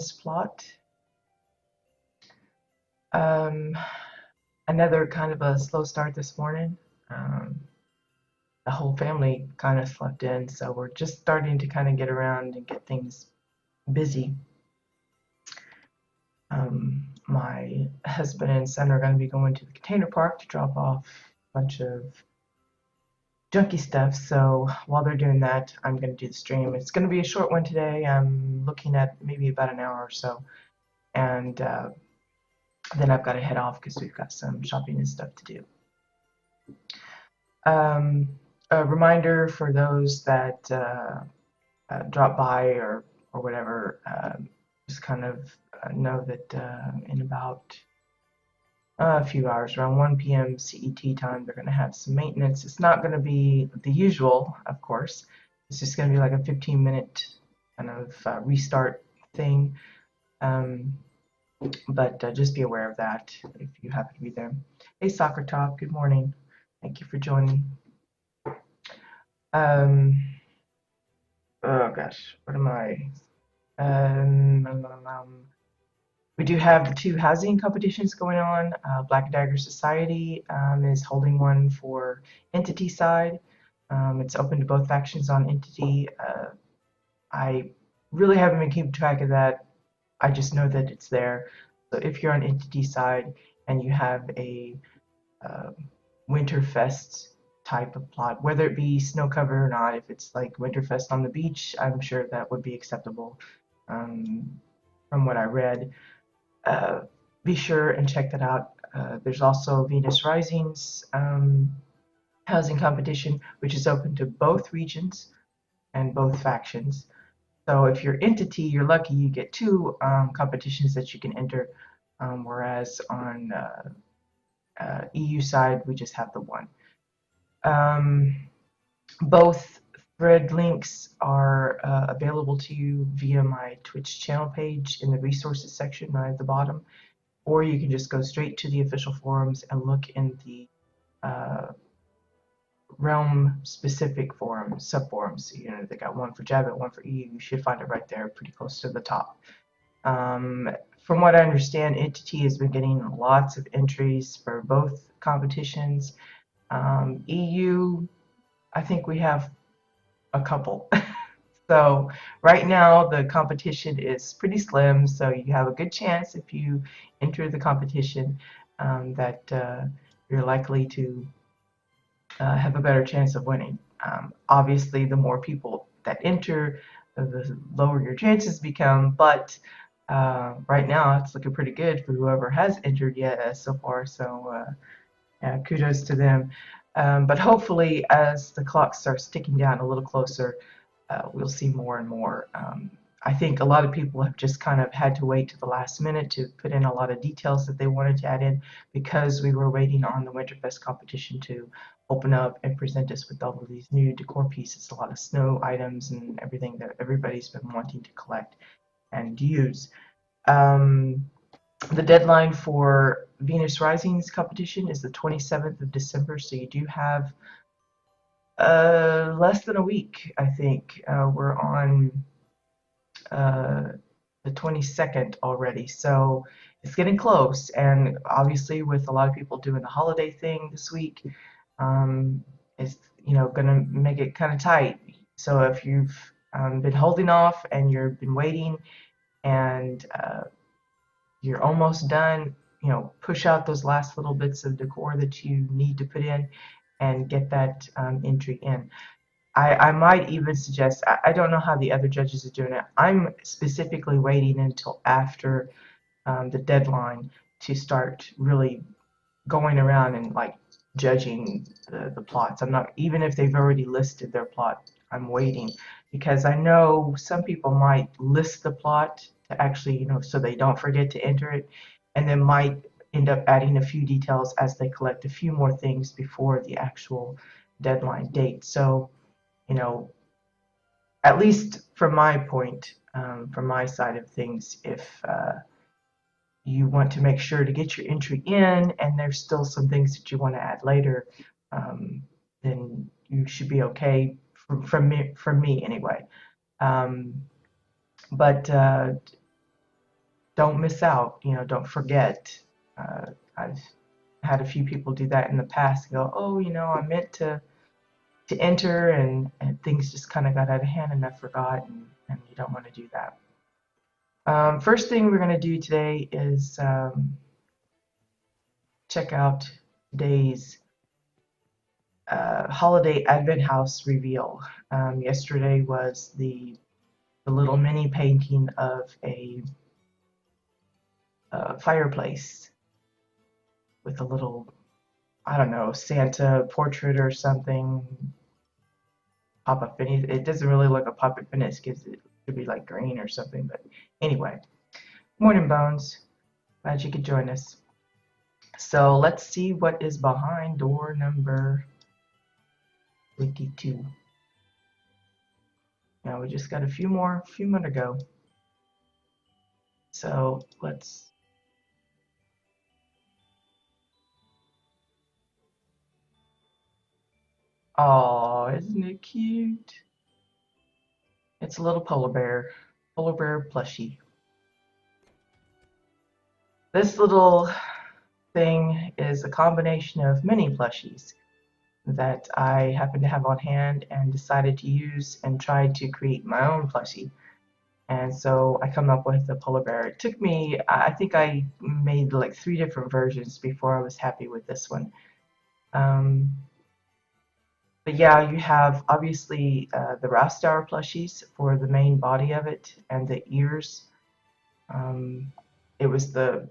Gardens plot. Um, Another kind of a slow start this morning. Um, the whole family kind of slept in, so we're just starting to kind of get around and get things busy. My husband and son are going to be going to the container park to drop off a bunch of junky stuff. So while they're doing that, I'm going to do the stream. It's going to be a short one today. I'm looking at maybe about an hour or so. And then I've got to head off because we've got some shopping and stuff to do. A reminder for those that drop by or whatever, just kind of know that in about a few hours, around 1 p.m. CET time, they're going to have some maintenance. It's not going to be the usual, of course. It's just going to be like a 15-minute kind of restart thing. But just be aware of that if you happen to be there. Hey, Soccer Top, good morning. Thank you for joining. Oh gosh, what am I? We do have the two housing competitions going on. Black Dagger Society is holding one for entity side. It's open to both factions on entity. I really haven't been keeping track of that. I just know that it's there. So if you're on entity side and you have a Winterfest type of plot, whether it be snow cover or not, if it's like Winterfest on the beach, I'm sure that would be acceptable from what I read. Be sure and check that out. There's also Venus Rising's housing competition, which is open to both regions and both factions. So if you're entity, you're lucky you get two competitions that you can enter, whereas on EU side, we just have the one. Both thread links are available to you via my Twitch channel page in the resources section right at the bottom, or you can just go straight to the official forums and look in the realm-specific forums, sub-forums. You know, they got one for Jabba, one for EU. You should find it right there, pretty close to the top. From what I understand, Entity has been getting lots of entries for both competitions. EU, I think we have a couple. So right now the competition is pretty slim, so you have a good chance if you enter the competition that you're likely to have a better chance of winning. Obviously, the more people that enter, the lower your chances become, but right now it's looking pretty good for whoever has entered yet so far, so kudos to them. But hopefully, as the clock starts ticking down a little closer, we'll see more and more. I think a lot of people have just kind of had to wait to the last minute to put in a lot of details that they wanted to add in because we were waiting on the Winterfest competition to open up and present us with all of these new decor pieces, a lot of snow items and everything that everybody's been wanting to collect and use. The deadline for Venus Rising's competition is the 27th of December, so you do have less than a week, I think. We're on the 22nd already, so it's getting close. And obviously, with a lot of people doing the holiday thing this week, it's gonna make it kind of tight. So if you've been holding off and you've been waiting and you're almost done, push out those last little bits of decor that you need to put in and get that entry in. I might even suggest, I don't know how the other judges are doing it. I'm specifically waiting until after the deadline to start really going around and like judging the plots. I'm not, even if they've already listed their plot, I'm waiting because I know some people might list the plot to actually, so they don't forget to enter it, and then might end up adding a few details as they collect a few more things before the actual deadline date. So, at least from my point, from my side of things, if you want to make sure to get your entry in and there's still some things that you want to add later, then you should be okay from me anyway. But don't miss out. Don't forget. I've had a few people do that in the past and go, oh, I meant to enter, and things just kind of got out of hand and I forgot, and you don't want to do that. First thing we're going to do today is check out today's holiday Advent House reveal. Yesterday was the little mini painting of a fireplace with a little, I don't know, Santa portrait or something. Pop-up finish. It doesn't really look a pop-up finish because it should be like green or something. But anyway, morning, Bones. Glad you could join us. So let's see what is behind door number 22. Now we just got a few more to go. So let's. Oh, isn't it cute? It's a little polar bear plushie. This little thing is a combination of many plushies that I happen to have on hand and decided to use and tried to create my own plushie. And so I come up with the polar bear. It took me, I think I made like 3 different versions before I was happy with this one. But yeah, you have obviously the WildStar plushies for the main body of it and the ears. It was the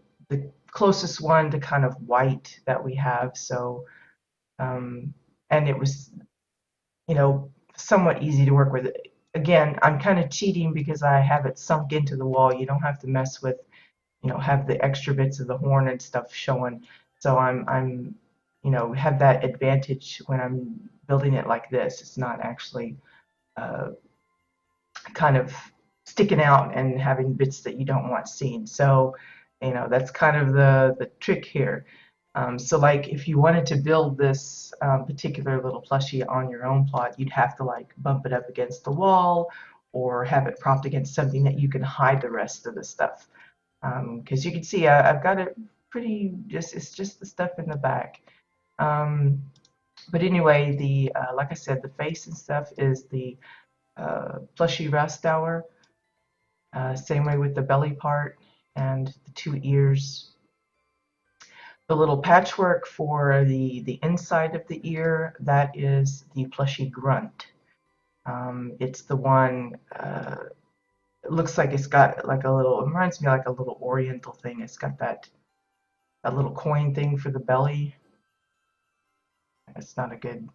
closest one to kind of white that we have. So, and it was, somewhat easy to work with. Again, I'm kind of cheating because I have it sunk into the wall. You don't have to mess with, have the extra bits of the horn and stuff showing. So I'm have that advantage when I'm building it like this. It's not actually kind of sticking out and having bits that you don't want seen. So, that's kind of the trick here. So like if you wanted to build this particular little plushie on your own plot, you'd have to like bump it up against the wall or have it propped against something that you can hide the rest of the stuff. Because you can see I've got it pretty, it's just the stuff in the back. But anyway, like I said, the face and stuff is the plushy Rastauer. Same way with the belly part and the 2 ears. The little patchwork for the inside of the ear, that is the plushy grunt. It's the one, it looks like it's got like a little, it reminds me like a little oriental thing. It's got that little coin thing for the belly. It's not a good,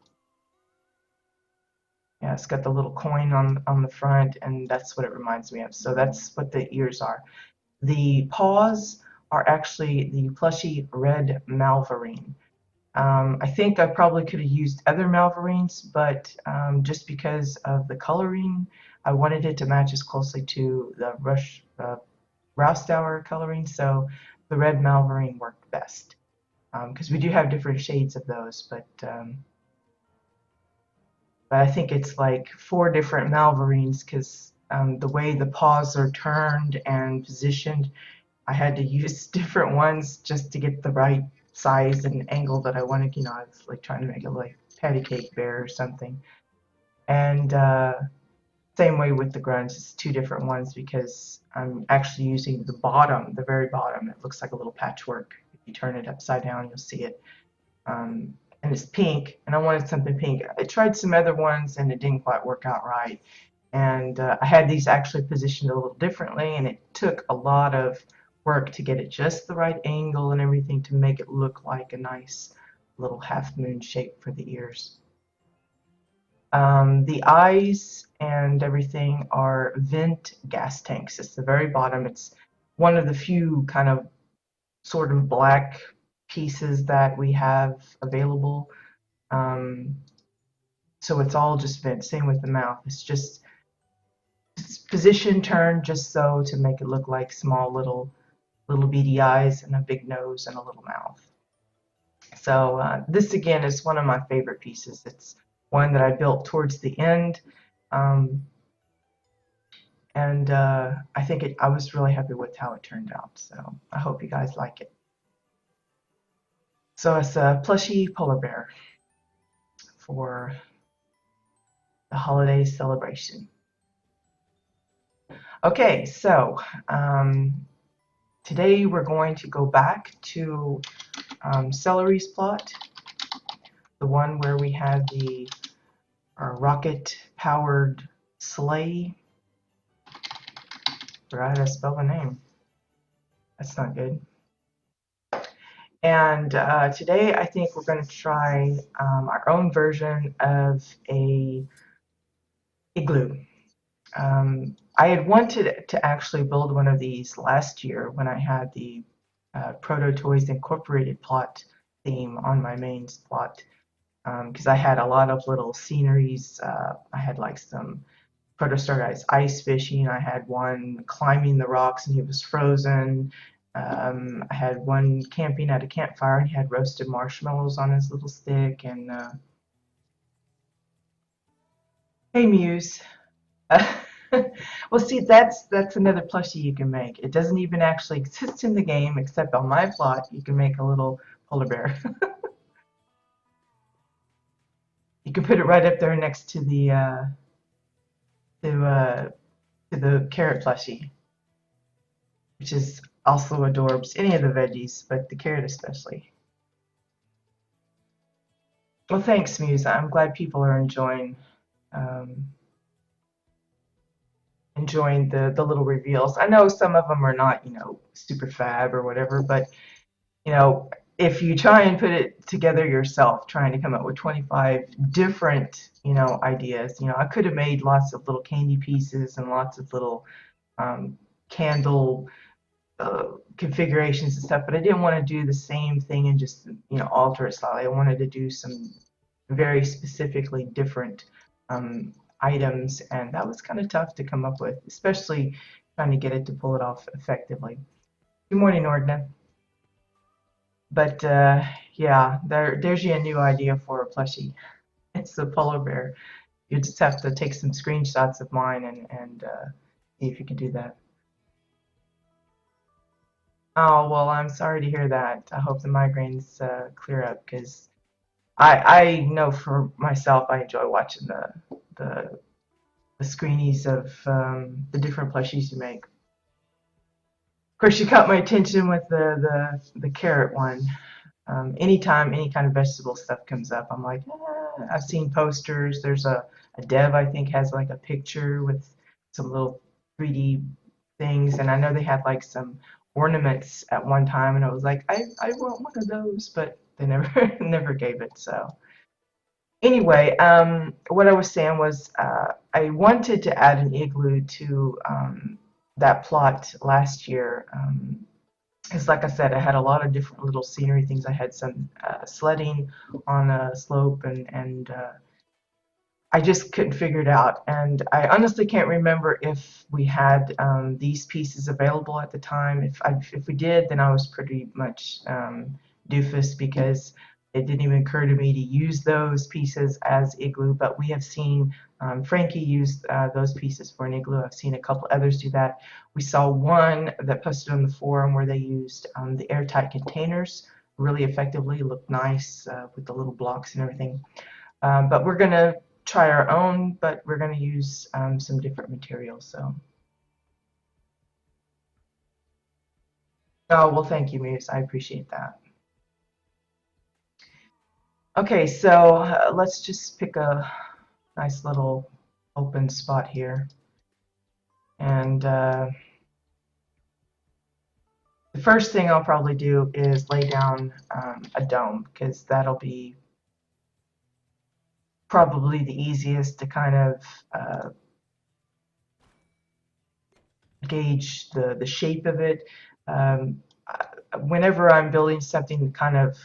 yeah, it's got the little coin on the front, and that's what it reminds me of. So that's what the ears are. The paws are actually the plushy red Malvarine. I think I probably could have used other Malvarines, but just because of the coloring, I wanted it to match as closely to the Rastauer coloring, so the red Malvarine worked best. Because we do have different shades of those, but I think it's like 4 different Malvarines because the way the paws are turned and positioned, I had to use different ones just to get the right size and angle that I wanted. I was like trying to make it like patty cake bear or something. And same way with the grunts, it's 2 different ones because I'm actually using the bottom, the very bottom. It looks like a little patchwork. If you turn it upside down, you'll see it. And it's pink, and I wanted something pink. I tried some other ones, and it didn't quite work out right. And I had these actually positioned a little differently, and it took a lot of work to get it just the right angle and everything to make it look like a nice little half moon shape for the ears. The eyes and everything are vent gas tanks. It's the very bottom. It's one of the few kind of sort of black pieces that we have available. So it's all just vent. Same with the mouth. It's just position turned just so to make it look like small little beady eyes and a big nose and a little mouth. So this again is one of my favorite pieces. It's one that I built towards the end. And I think I was really happy with how it turned out. So I hope you guys like it. So it's a plushy polar bear for the holiday celebration. Okay, so um, today we're going to go back to Celery's plot, the one where we had the rocket-powered sleigh. Forgot how to spell the name. That's not good. And today I think we're going to try our own version of a igloo. I had wanted to actually build one of these last year when I had the Proto Toys Incorporated plot theme on my main plot, because I had a lot of little sceneries. I had like some Protostar guys ice fishing. I had one climbing the rocks and he was frozen. I had one camping at a campfire and he had roasted marshmallows on his little stick. And hey, Muse. Well, see, that's another plushie you can make. It doesn't even actually exist in the game, except on my plot, you can make a little polar bear. You can put it right up there next to the to uh, to the carrot plushie, which is also adorbs. Any of the veggies, but the carrot especially. Well, thanks, Muse. I'm glad people are um, enjoying the little reveals. I know some of them are not, super fab or whatever, but you know, if you try and put it together yourself, trying to come up with 25 different, ideas, I could have made lots of little candy pieces and lots of little um, candle configurations and stuff, but I didn't want to do the same thing and just, alter it slightly. I wanted to do some very specifically different um, items, and that was kind of tough to come up with, especially trying to get it to pull it off effectively. Good morning, Ordna. But yeah, there's your new idea for a plushie. It's a polar bear. You just have to take some screenshots of mine and see if you can do that. Oh, well, I'm sorry to hear that. I hope the migraines clear up because I know for myself I enjoy watching the, the screenies of the different plushies you make. Of course, you caught my attention with the carrot one. Anytime any kind of vegetable stuff comes up, I'm like, I've seen posters. There's a dev I think has like a picture with some little 3D things, and I know they had like some ornaments at one time, and I was like, I want one of those, but they never never gave it. So anyway, what I was saying was I wanted to add an igloo to that plot last year. Because like I said, I had a lot of different little scenery things. I had some sledding on a slope, and I just couldn't figure it out. And I honestly can't remember if we had these pieces available at the time. If we did, then I was pretty much doofus because it didn't even occur to me to use those pieces as igloo. But we have seen Frankie use those pieces for an igloo. I've seen a couple others do that. We saw one that posted on the forum where they used the airtight containers really effectively. Looked nice with the little blocks and everything. But we're going to try our own, but we're going to use some different materials. So, oh, well, thank you, Muse. I appreciate that. Okay, so let's just pick a nice little open spot here. And the first thing I'll probably do is lay down a dome because that'll be probably the easiest to kind of gauge the shape of it. Um, Whenever I'm building something kind of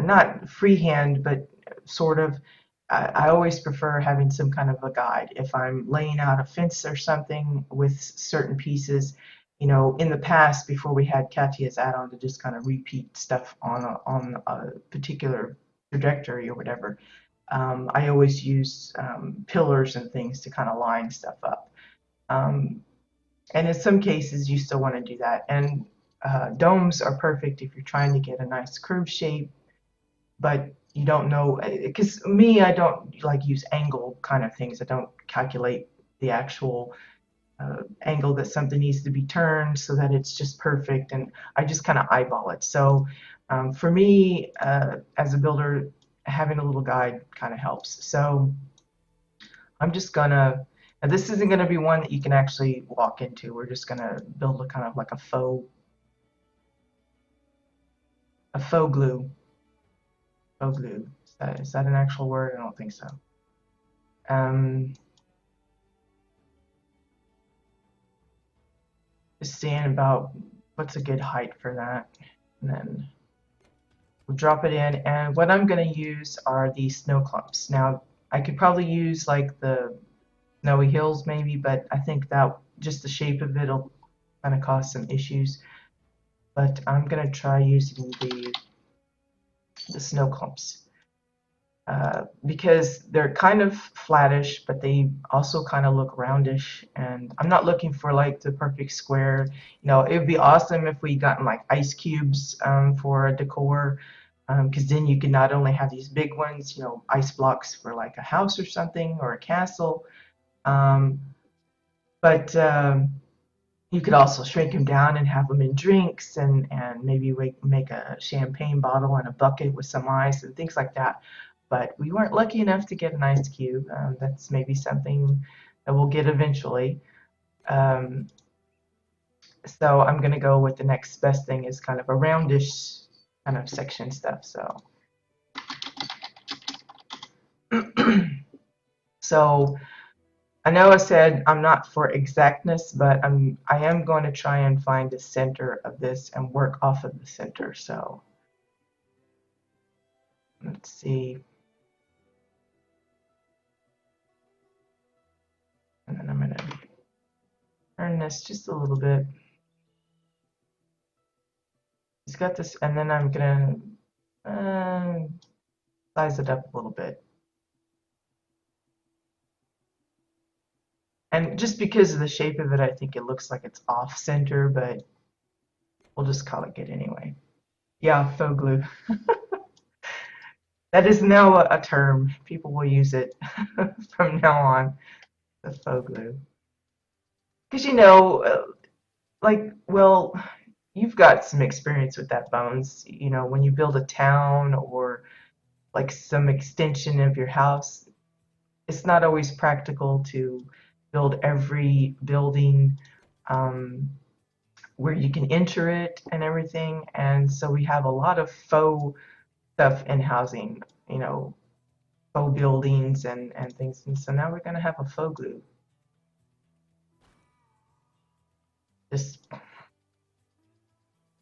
not freehand, but sort of, I always prefer having some kind of a guide. If I'm laying out a fence or something with certain pieces, in the past, before we had Katya's add-on to just kind of repeat stuff on a particular trajectory or whatever, I always use pillars and things to kind of line stuff up. Um, and in some cases, you still want to do that. And domes are perfect if you're trying to get a nice curve shape, but you don't know, because me, I don't like use angle kind of things. I don't calculate the actual angle that something needs to be turned so that it's just perfect, and I just kind of eyeball it. So for me, as a builder, having a little guide kind of helps. So I'm just gonna, and this isn't gonna be one that you can actually walk into. We're just gonna build a kind of like a faux glue. Faux glue. Is that an actual word? I don't think so. Um, just seeing about what's a good height for that, and then we'll drop it in. And what I'm gonna use are these snow clumps. Now, I could probably use like the snowy hills maybe, but I think that just the shape of it'll kind of cause some issues. But I'm gonna try using the snow clumps because they're kind of flattish, but they also kind of look roundish. And I'm not looking for like the perfect square. You know, it would be awesome if we gotten like ice cubes for a decor, because then you can not only have these big ones, you know, ice blocks for like a house or something or a castle, um, but you could also shrink them down and have them in drinks, and maybe make a champagne bottle and a bucket with some ice and things like that. But we weren't lucky enough to get an ice cube. That's maybe something that we'll get eventually. Um, so I'm going to go with the next best thing is kind of a roundish kind of section stuff. So I know I said I'm not for exactness, but I am going to try and find the center of this and work off of the center. So let's see. And then I'm going to turn this just a little bit. It's got this, and then I'm going to size it up a little bit. And just because of the shape of it, I think it looks like it's off center, but we'll just call it good anyway. Yeah, faux glue. That is now a term. People will use it from now on, the faux glue. Because you know, like, well, you've got some experience with that, Bones. You know, when you build a town or like some extension of your house, it's not always practical to build every building um, where you can enter it and everything. And so we have a lot of faux stuff in housing, you know, faux buildings and things. And so now we're going to have a faux glue. Just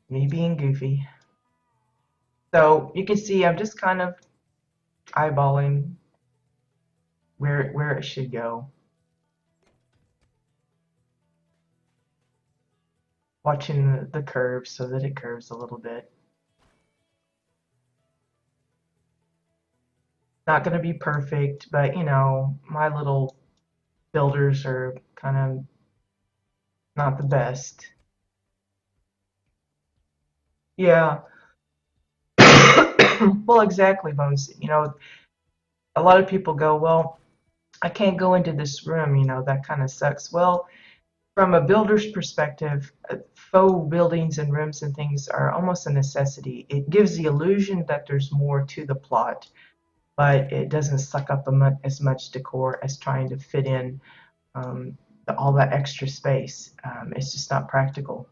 me being goofy. So you can see I'm just kind of eyeballing where it should go. Watching the curve so that it curves a little bit. Not going to be perfect, but you know, my little builders are kind of not the best. Yeah. Well, exactly, Bones. You know, a lot of people go, well, I can't go into this room, you know, that kind of sucks. Well, from a builder's perspective, faux buildings and rooms and things are almost a necessity. It gives the illusion that there's more to the plot, but it doesn't suck up as much decor as trying to fit in all that extra space. It's just not practical.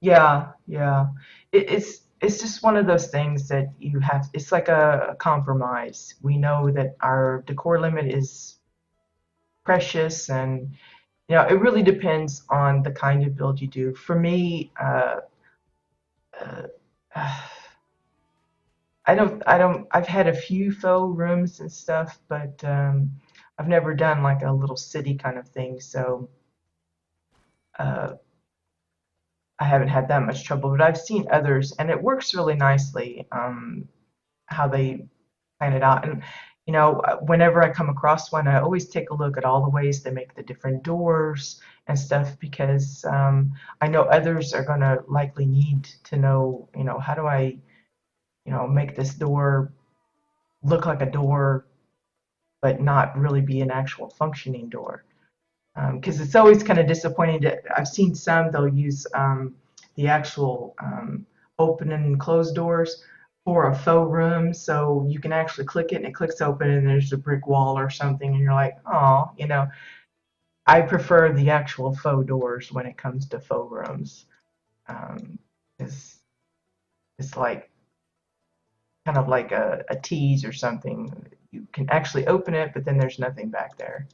Yeah, yeah. It's just one of those things that you have. It's like a compromise. We know that our decor limit is precious, and you know it really depends on the kind of build you do. For me, uh, I've had a few faux rooms and stuff, but I've never done like a little city kind of thing. So uh, I haven't had that much trouble, but I've seen others, and it works really nicely. How they plan it out. And you know, whenever I come across one, I always take a look at all the ways they make the different doors and stuff, because I know others are going to likely need to know, you know, how do I, you know, make this door look like a door but not really be an actual functioning door. Because it's always kind of disappointing that I've seen some, they'll use the actual open and close doors for a faux room, so you can actually click it and it clicks open and there's a brick wall or something, and you're like, oh, you know, I prefer the actual faux doors when it comes to faux rooms. It's, it's like kind of like a tease or something. You can actually open it, but then there's nothing back there.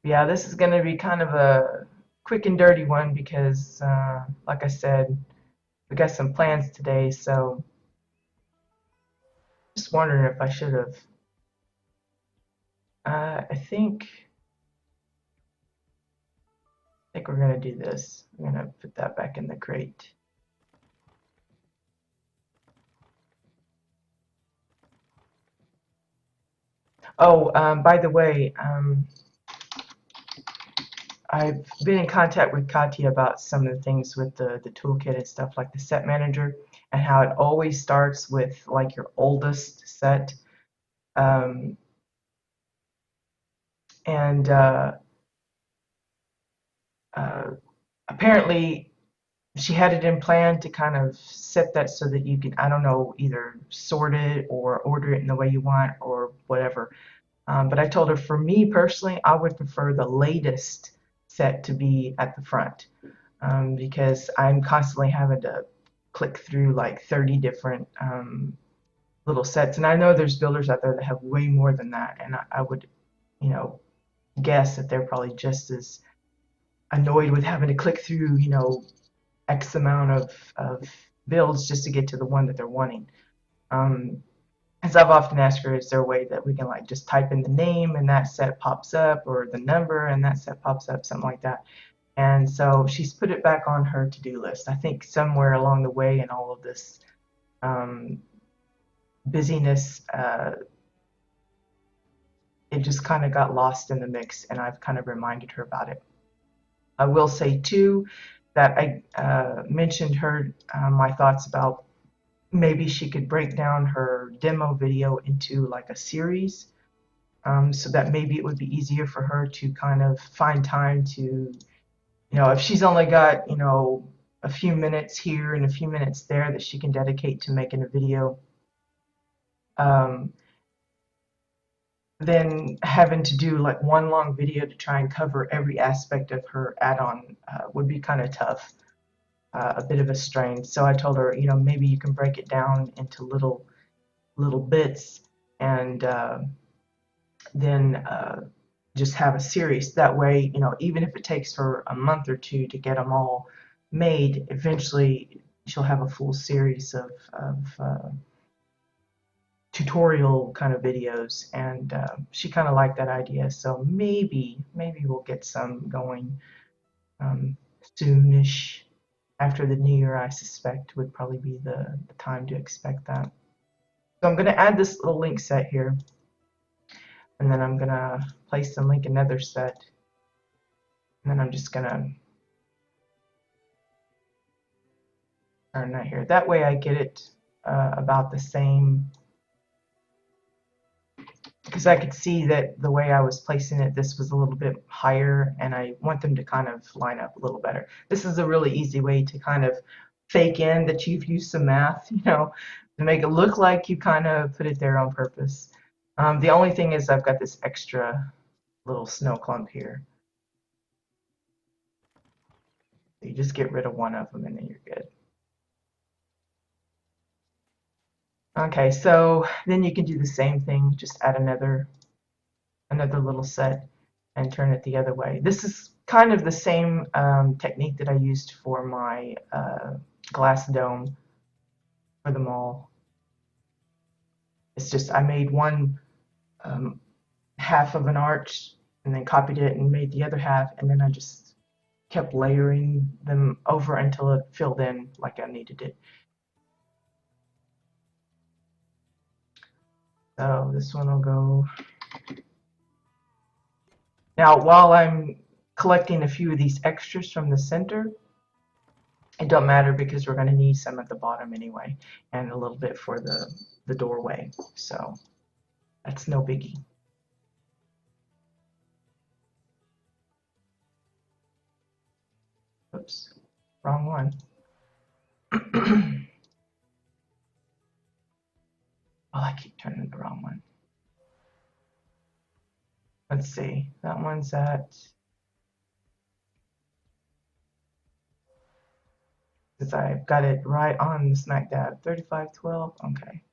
Yeah, this is going to be kind of a quick and dirty one because, like I said, we got some plans today, so just wondering if I should have. I think we're going to do this. I'm going to put that back in the crate. Oh, by the way, I've been in contact with Katya about some of the things with the toolkit and stuff, like the set manager, and how it always starts with like your oldest set. Um, and uh, Apparently she had it in plan to kind of set that so that you can, I don't know, either sort it or order it in the way you want or whatever. But I told her, for me personally, I would prefer the latest set to be at the front, because I'm constantly having to click through like 30 different little sets. And I know there's builders out there that have way more than that. And I would, you know, guess that they're probably just as annoyed with having to click through, you know, X amount of builds just to get to the one that they're wanting. As I've often asked her, is there a way that we can like just type in the name and that set pops up, or the number and that set pops up, something like that. And so she's put it back on her to-do list. I think somewhere along the way in all of this um, busyness, it just kind of got lost in the mix, and I've kind of reminded her about it. I will say too that I mentioned her my thoughts about maybe she could break down her demo video into like a series, so that maybe it would be easier for her to kind of find time to, you know, if she's only got, you know, a few minutes here and a few minutes there that she can dedicate to making a video, um, then having to do like one long video to try and cover every aspect of her add-on would be kind of tough, a bit of a strain. So I told her, you know, maybe you can break it down into little bits, and then just have a series. That way, you know, even if it takes her a month or two to get them all made, eventually she'll have a full series of tutorial kind of videos, and she kind of liked that idea. So maybe we'll get some going soonish. After the new year, I suspect would probably be the time to expect that. So I'm going to add this little link set here, and then I'm going to place and link another set, and then I'm just going to turn that here. That way I get it about the same, because I could see that the way I was placing it, this was a little bit higher, and I want them to kind of line up a little better. This is a really easy way to kind of fake in that you've used some math, you know, to make it look like you kind of put it there on purpose. The only thing is I've got this extra little snow clump here. So you just get rid of one of them and then you're good. Okay, so then you can do the same thing, just add another little set and turn it the other way. This is kind of the same technique that I used for my glass dome for the mall. It's just I made one half of an arch and then copied it and made the other half, and then I just kept layering them over until it filled in like I needed it. So this one will go. Now, while I'm collecting a few of these extras from the center, it don't matter because we're going to need some at the bottom anyway, and a little bit for the doorway. So that's no biggie. Oops, wrong one. Oh, I keep turning the wrong one. Let's see. That one's at. Because I've got it right on the smack dab. 3512. Okay.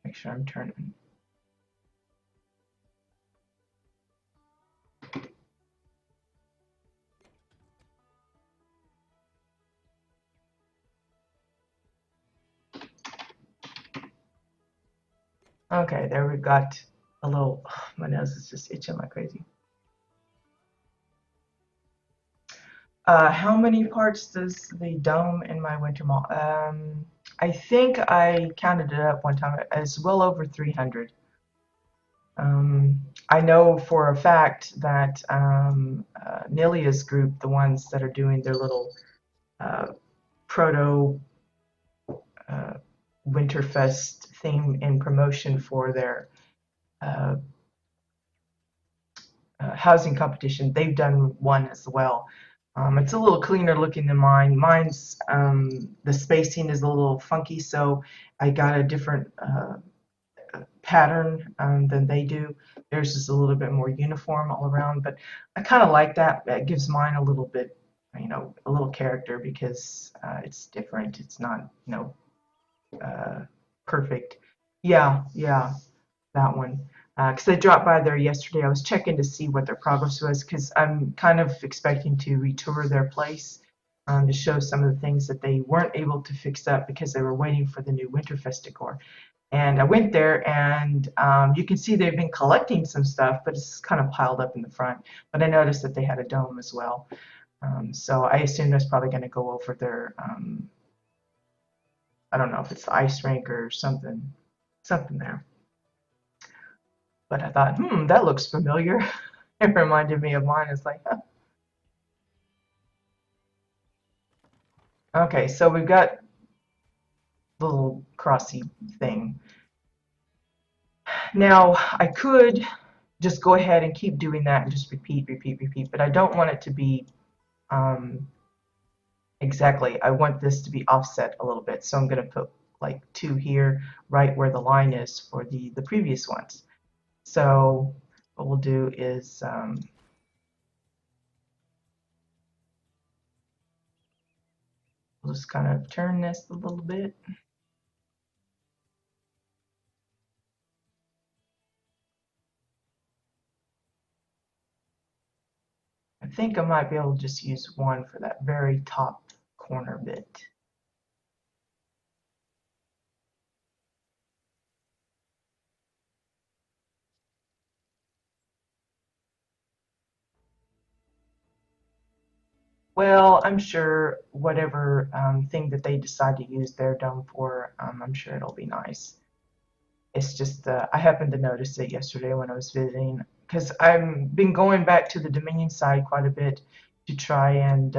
Make sure I'm turning. Okay, there we've got a little. Oh, my nose is just itching like crazy. How many parts does the dome in my winter mall? I think I counted it up one time. It's well over 300. I know for a fact that Nilia's group, the ones that are doing their little proto Winterfest theme in promotion for their uh, housing competition, they've done one as well. It's a little cleaner looking than mine. Mine's the spacing is a little funky, so I got a different pattern than they do. Theirs is a little bit more uniform all around, but I kind of like that. That gives mine a little bit, a little character because it's different. It's not, perfect. Yeah, yeah, that one. Because I dropped by there yesterday. I was checking to see what their progress was because I'm kind of expecting to retour their place to show some of the things that they weren't able to fix up because they were waiting for the new Winterfest decor. And I went there, and you can see they've been collecting some stuff, but it's kind of piled up in the front. But I noticed that they had a dome as well. So I assume that's probably going to go over their, I don't know if it's the ice rink or something there. But I thought, that looks familiar. It reminded me of mine. It's like, huh. Okay, so we've got the little crossy thing. Now, I could just go ahead and keep doing that and just repeat, but I don't want it to be exactly. I want this to be offset a little bit, so I'm going to put like 2 here, right where the line is for the previous ones. So what we'll do is we'll just kind of turn this a little bit. I think I might be able to just use one for that very top corner bit. Well, I'm sure whatever thing that they decide to use their dome for, I'm sure it'll be nice. It's just I happened to notice it yesterday when I was visiting because I've been going back to the Dominion side quite a bit to try and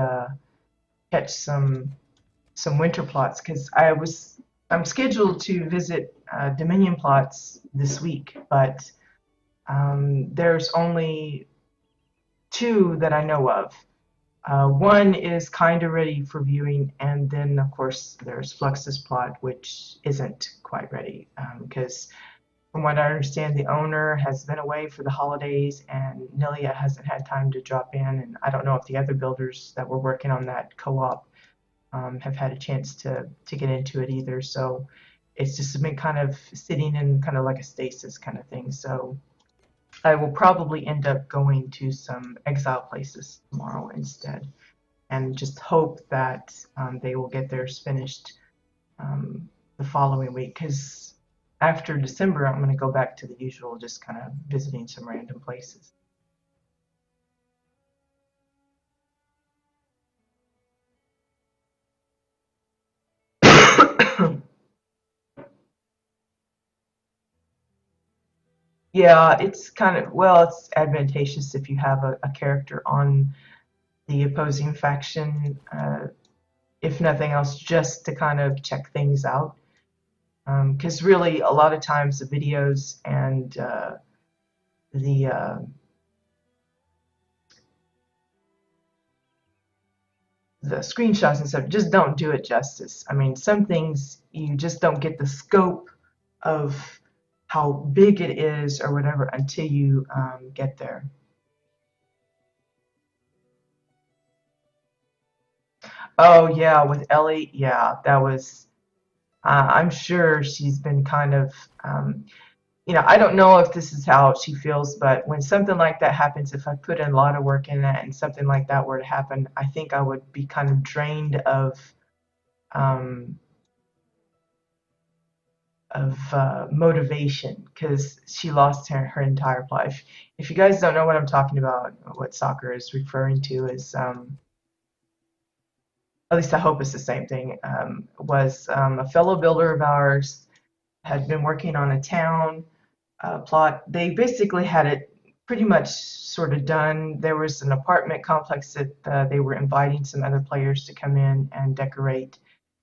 catch some winter plots because I'm scheduled to visit Dominion plots this week, but there's only 2 that I know of. One is kind of ready for viewing, and then of course there's Fluxus plot, which isn't quite ready because from what I understand, the owner has been away for the holidays, and Nilia hasn't had time to drop in, and I don't know if the other builders that were working on that co-op have had a chance to get into it either. So it's just been kind of sitting in kind of like a stasis kind of thing. So I will probably end up going to some exile places tomorrow instead, and just hope that they will get theirs finished the following week. Because after December, I'm going to go back to the usual, just kind of visiting some random places. Yeah, it's kind of, well, it's advantageous if you have a character on the opposing faction, if nothing else, just to kind of check things out. Because really, a lot of times the videos and the the screenshots and stuff just don't do it justice. I mean, some things you just don't get the scope of how big it is or whatever until you get there. Oh yeah, with Ellie, yeah, that was. I'm sure she's been kind of, I don't know if this is how she feels, but when something like that happens, if I put in a lot of work in that and something like that were to happen, I think I would be kind of drained um, motivation because she lost her entire plot. If you guys don't know what I'm talking about, what soccer is referring to is, at least I hope it's the same thing, was a fellow builder of ours had been working on a town plot. They basically had it pretty much sort of done. There was an apartment complex that they were inviting some other players to come in and decorate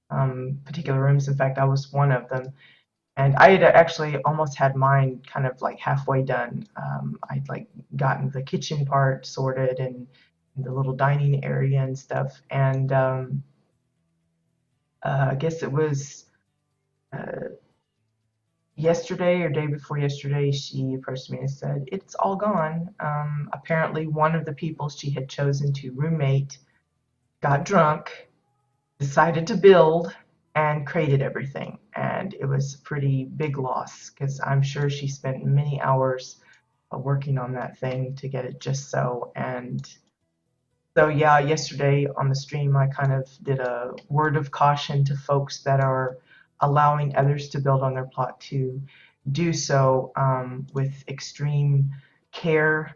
particular rooms. In fact, I was one of them. And I had actually almost had mine kind of like halfway done. I'd like gotten the kitchen part sorted and the little dining area and stuff. And I guess it was uh, yesterday or day before yesterday, she approached me and said, "It's all gone." Apparently, one of the people she had chosen to roommate got drunk, decided to build, and created everything. And it was a pretty big loss because I'm sure she spent many hours working on that thing to get it just so. And so, yeah, yesterday on the stream, I kind of did a word of caution to folks that are allowing others to build on their plot to do so with extreme care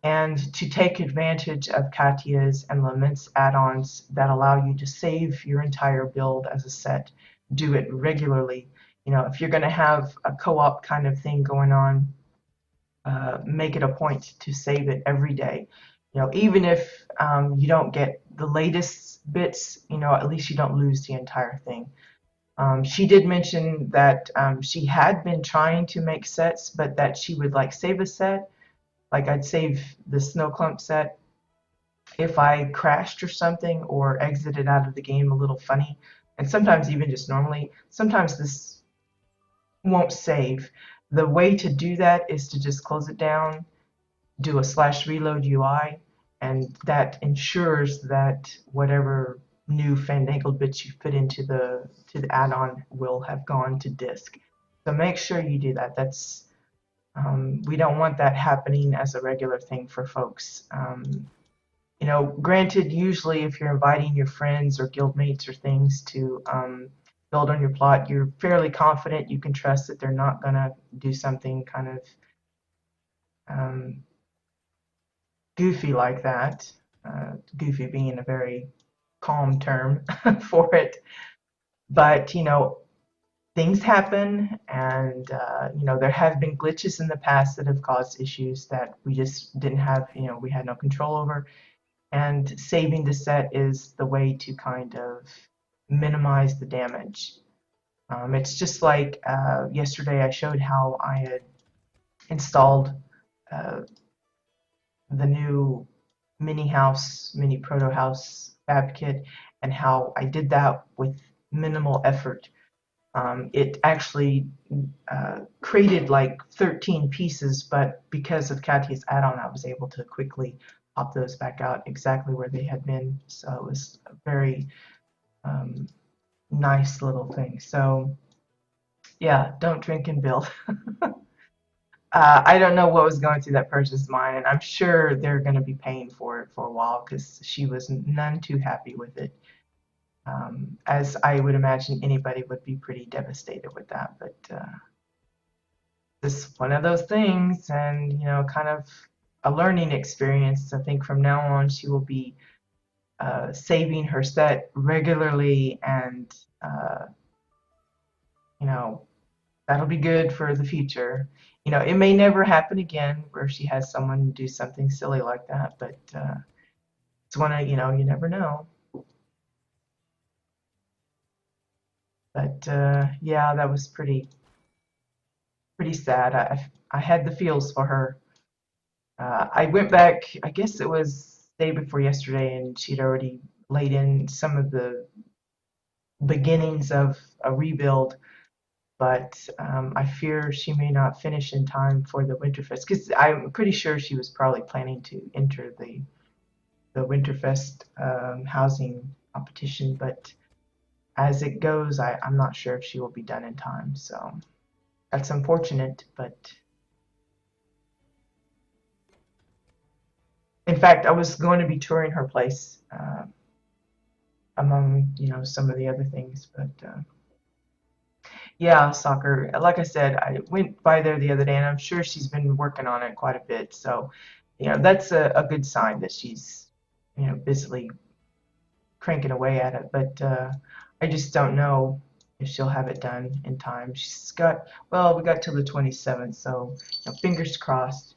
and to take advantage of Katya's and Lament's add-ons that allow you to save your entire build as a set. Do it regularly. If you're going to have a co-op kind of thing going on, make it a point to save it every day. Even if you don't get the latest bits, at least you don't lose the entire thing. She did mention that she had been trying to make sets, but that she would like save a set. Like I'd save the snow clump set if I crashed or something or exited out of the game a little funny. And sometimes even just normally, sometimes this won't save. The way to do that is to just close it down, do a /reload UI, and that ensures that whatever new fandangled bits you've put into the add-on will have gone to disk. So make sure you do that. We don't want that happening as a regular thing for folks. Granted, usually if you're inviting your friends or guildmates or things to build on your plot, you're fairly confident you can trust that they're not gonna do something kind of um, goofy like that. Goofy being a very calm term for it. But, things happen, and, there have been glitches in the past that have caused issues that we just didn't have, we had no control over. And saving the set is the way to kind of minimize the damage. It's just like yesterday I showed how I had installed uh, the new mini proto house fab kit and how I did that with minimal effort. It actually created like 13 pieces, but because of Katya's add-on, I was able to quickly pop those back out exactly where they had been. So it was a very um, nice little thing. So yeah, don't drink and build. I don't know what was going through that person's mind, and I'm sure they're going to be paying for it for a while because she was none too happy with it. As I would imagine anybody would be pretty devastated with that. But just one of those things, and kind of a learning experience. I think from now on she will be saving her set regularly, and you know that'll be good for the future. It may never happen again where she has someone do something silly like that, but it's one of you never know. But yeah, that was pretty sad. I had the feels for her. I went back, I guess it was day before yesterday, and she'd already laid in some of the beginnings of a rebuild, but I fear she may not finish in time for the Winterfest, because I'm pretty sure she was probably planning to enter the Winterfest housing competition, but as it goes, I'm not sure if she will be done in time. So that's unfortunate, but in fact, I was going to be touring her place among some of the other things, but yeah, soccer. Like I said, I went by there the other day, and I'm sure she's been working on it quite a bit. So, that's a good sign that she's busily cranking away at it. But I just don't know if she'll have it done in time. She's got, well, we got till the 27th, so fingers crossed.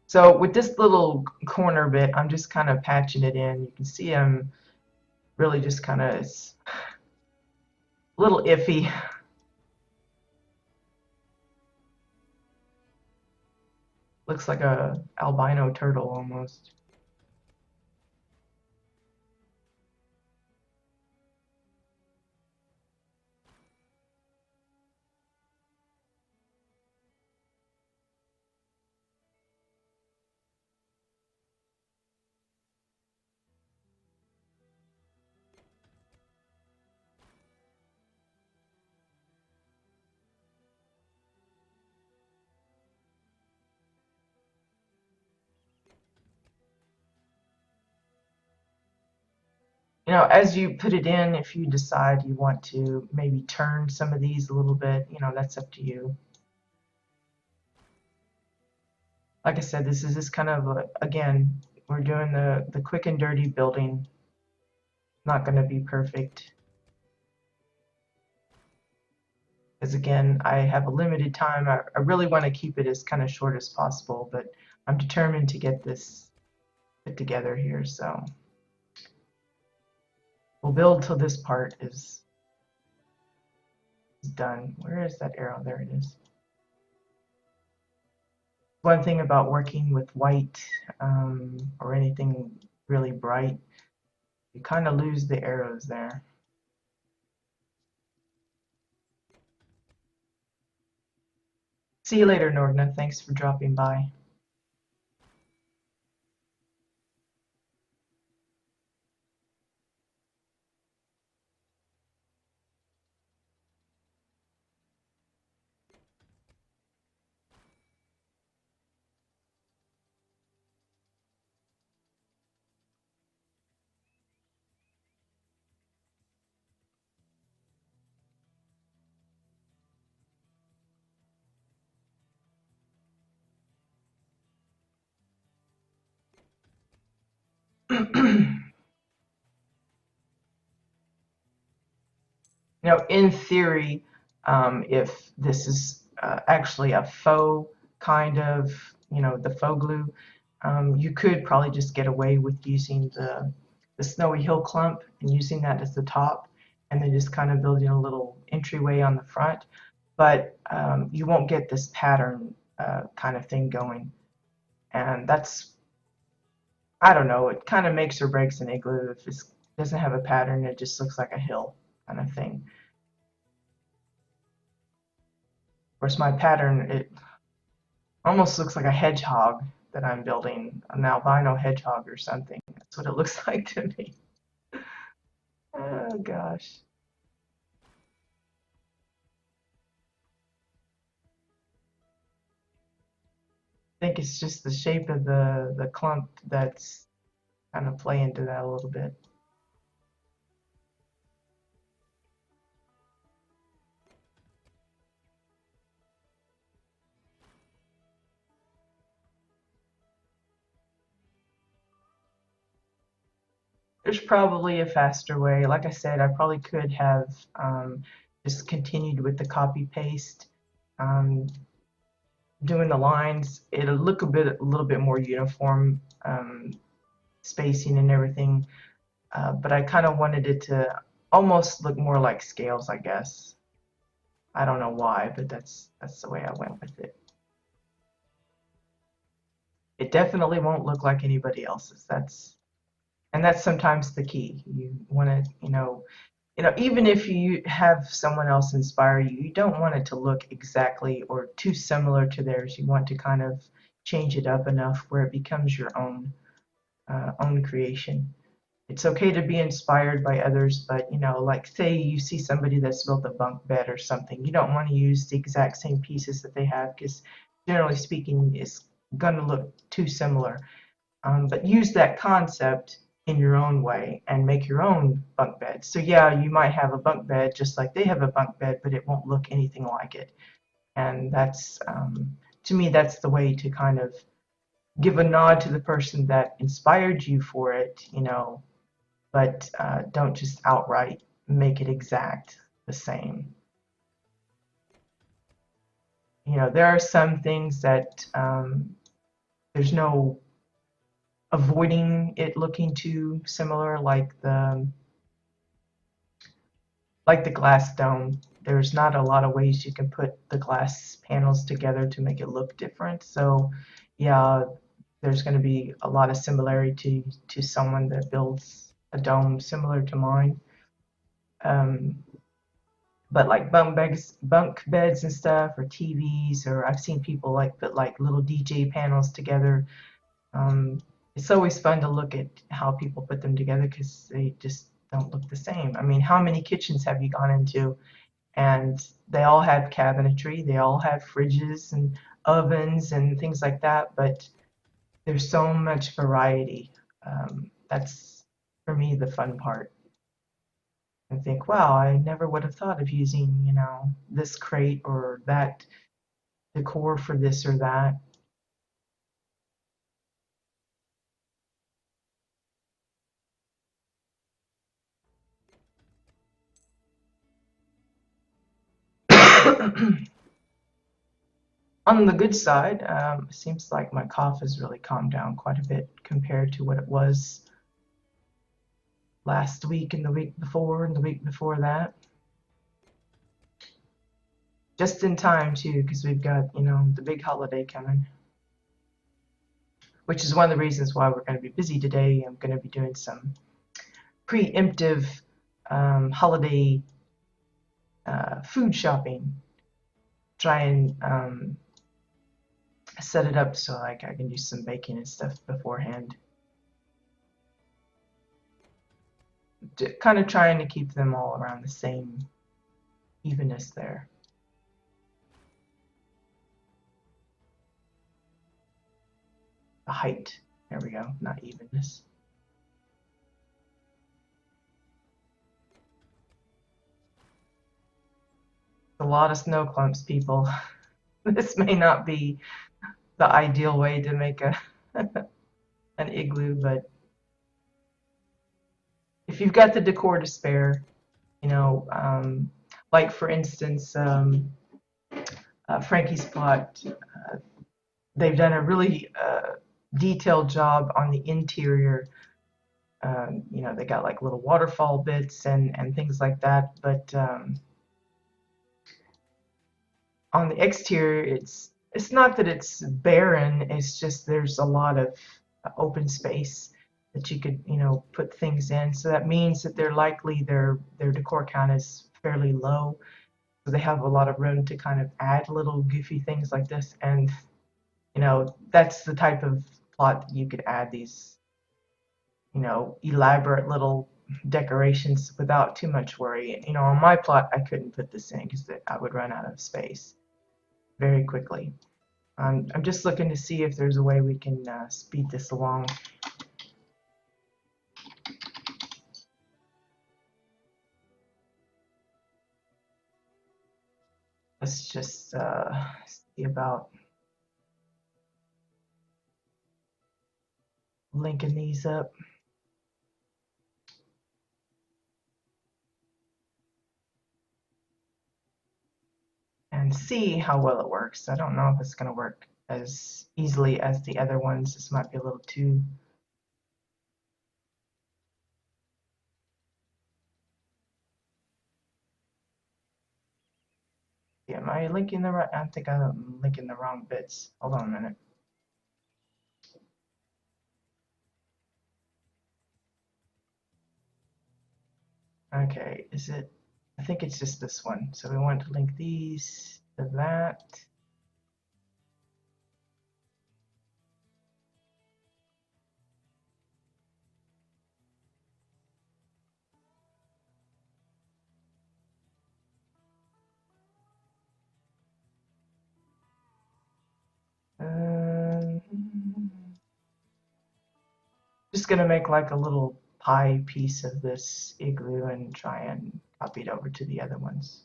So with this little corner bit, I'm just kind of patching it in. You can see I'm really just kind of a little iffy. Looks like a albino turtle almost. As you put it in, if you decide you want to maybe turn some of these a little bit, that's up to you. Like I said, this is just kind of again, we're doing the quick and dirty building. Not going to be perfect. Because again, I have a limited time. I really want to keep it as kind of short as possible, but I'm determined to get this put together here. So we'll build till this part is done. Where is that arrow? There it is. One thing about working with white or anything really bright, you kind of lose the arrows there. See you later, Nordna. Thanks for dropping by. In theory, if this is actually a faux kind of, the faux glue, you could probably just get away with using the snowy hill clump and using that as the top, and then just kind of building a little entryway on the front. But you won't get this pattern kind of thing going, and that's, I don't know, it kind of makes or breaks an igloo. If it doesn't have a pattern, it just looks like a hill kind of thing. Of course, my pattern, it almost looks like a hedgehog that I'm building, an albino hedgehog or something. That's what it looks like to me. Oh gosh. I think it's just the shape of the clump that's kind of play into that a little bit. There's probably a faster way. Like I said, I probably could have just continued with the copy paste, um, doing the lines. It'll look a little bit more uniform, spacing and everything. But I kind of wanted it to almost look more like scales, I guess. I don't know why, but that's the way I went with it. It definitely won't look like anybody else's. That's sometimes the key. You want to, even if you have someone else inspire you, you don't want it to look exactly or too similar to theirs. You want to kind of change it up enough where it becomes your own creation. It's okay to be inspired by others, but like say you see somebody that's built a bunk bed or something, you don't want to use the exact same pieces that they have because generally speaking, it's going to look too similar. But use that concept in your own way and make your own bunk bed. So yeah, you might have a bunk bed just like they have a bunk bed, but it won't look anything like it. And that's to me, that's the way to kind of give a nod to the person that inspired you for it, but don't just outright make it exact the same. There are some things that there's no avoiding it looking too similar, like the glass dome. There's not a lot of ways you can put the glass panels together to make it look different. So, yeah, there's going to be a lot of similarity to someone that builds a dome similar to mine. Um, but like bunk beds and stuff, or TVs, or I've seen people like put like little DJ panels together. Um, it's always fun to look at how people put them together because they just don't look the same. I mean, how many kitchens have you gone into and they all have cabinetry, they all have fridges and ovens and things like that, but there's so much variety. That's for me the fun part. I think, wow, I never would have thought of using, this crate or that decor for this or that. On the good side, it seems like my cough has really calmed down quite a bit compared to what it was last week and the week before and the week before that. Just in time too, because we've got, the big holiday coming, which is one of the reasons why we're going to be busy today. I'm going to be doing some preemptive holiday food shopping. Try and set it up so like I can do some baking and stuff beforehand. Kind of trying to keep them all around the same evenness there. The height. There we go. Not evenness. A lot of snow clumps, people. This may not be the ideal way to make a an igloo, but if you've got the decor to spare, like for instance, Frankie's Plot, they've done a really detailed job on the interior. They got like little waterfall bits and things like that, but on the exterior, it's not that it's barren. It's just there's a lot of open space that you could put things in. So that means that they're likely their decor count is fairly low. So they have a lot of room to kind of add little goofy things like this. And that's the type of plot that you could add these elaborate little decorations without too much worry. On my plot, I couldn't put this in because I would run out of space very quickly. I'm just looking to see if there's a way we can speed this along. Let's just see about linking these up. and see how well it works. I don't know if it's going to work as easily as the other ones. This might be a little too. Yeah, am I linking the right? I think I'm linking the wrong bits. Hold on a minute. Okay, is it? I think it's just this one. So we want to link these to that. Um, just gonna make like a little pie piece of this igloo and try and copy it over to the other ones.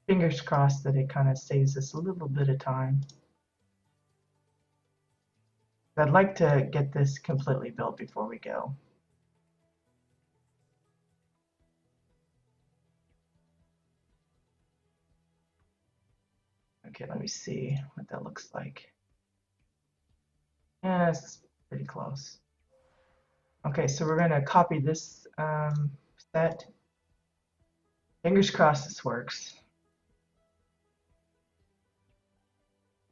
Fingers crossed that it kind of saves us a little bit of time. I'd like to get this completely built before we go. Okay, let me see what that looks like. Yeah, it's pretty close. Okay, so we're going to copy this set. Fingers crossed this works.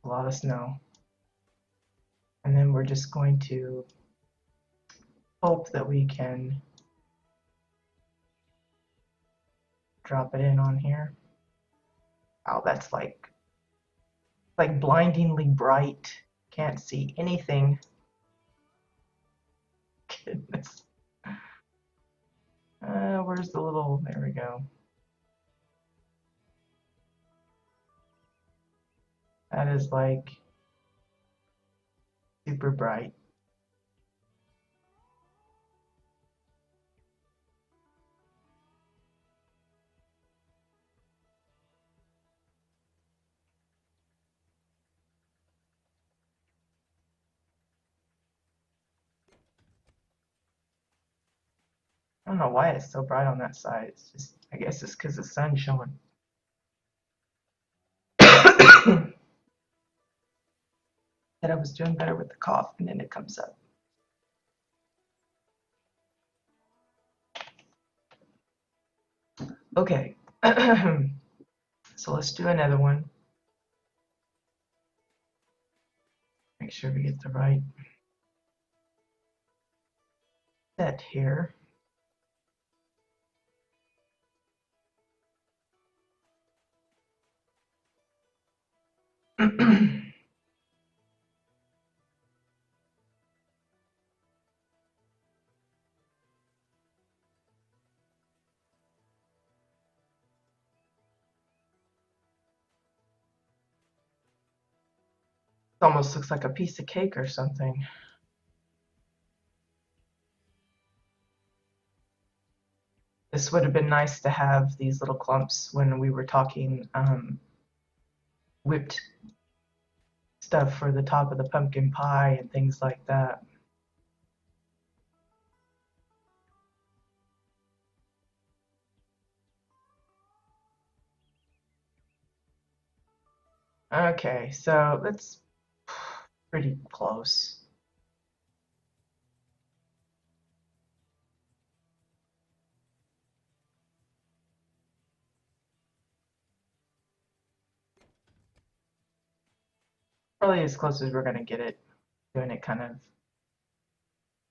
A lot of snow. And then we're just going to hope that we can drop it in on here. Oh, that's like blindingly bright. Can't see anything. Goodness. Where's the little, there we go. That is like super bright. I don't know why it's so bright on that side. It's just, I guess it's because the sun's showing. That I was doing better with the cough, and then it comes up. Okay, so let's do another one. Make sure we get the right set here. It's almost looks like a piece of cake or something. This would have been nice to have these little clumps when we were talking whipped stuff for the top of the pumpkin pie and things like that. Okay, so that's pretty close. Probably as close as we're gonna get it. Doing it kind of,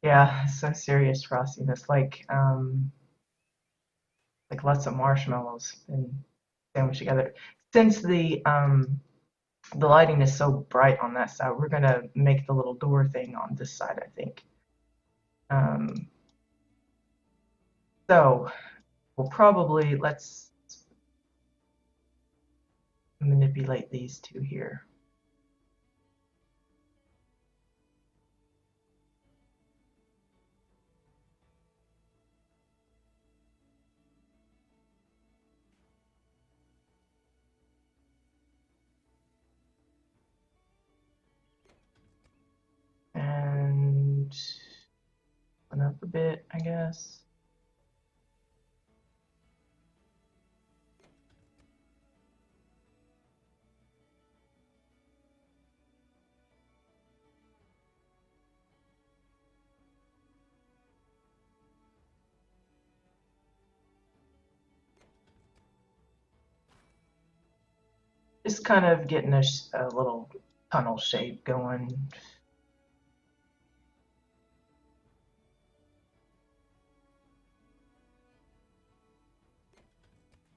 yeah, so serious frostiness, like lots of marshmallows and sandwiched together. Since the lighting is so bright on that side, we're gonna make the little door thing on this side, I think. Um, so we'll probably let's manipulate these two here. And open up a bit, I guess. Just kind of getting a little tunnel shape going.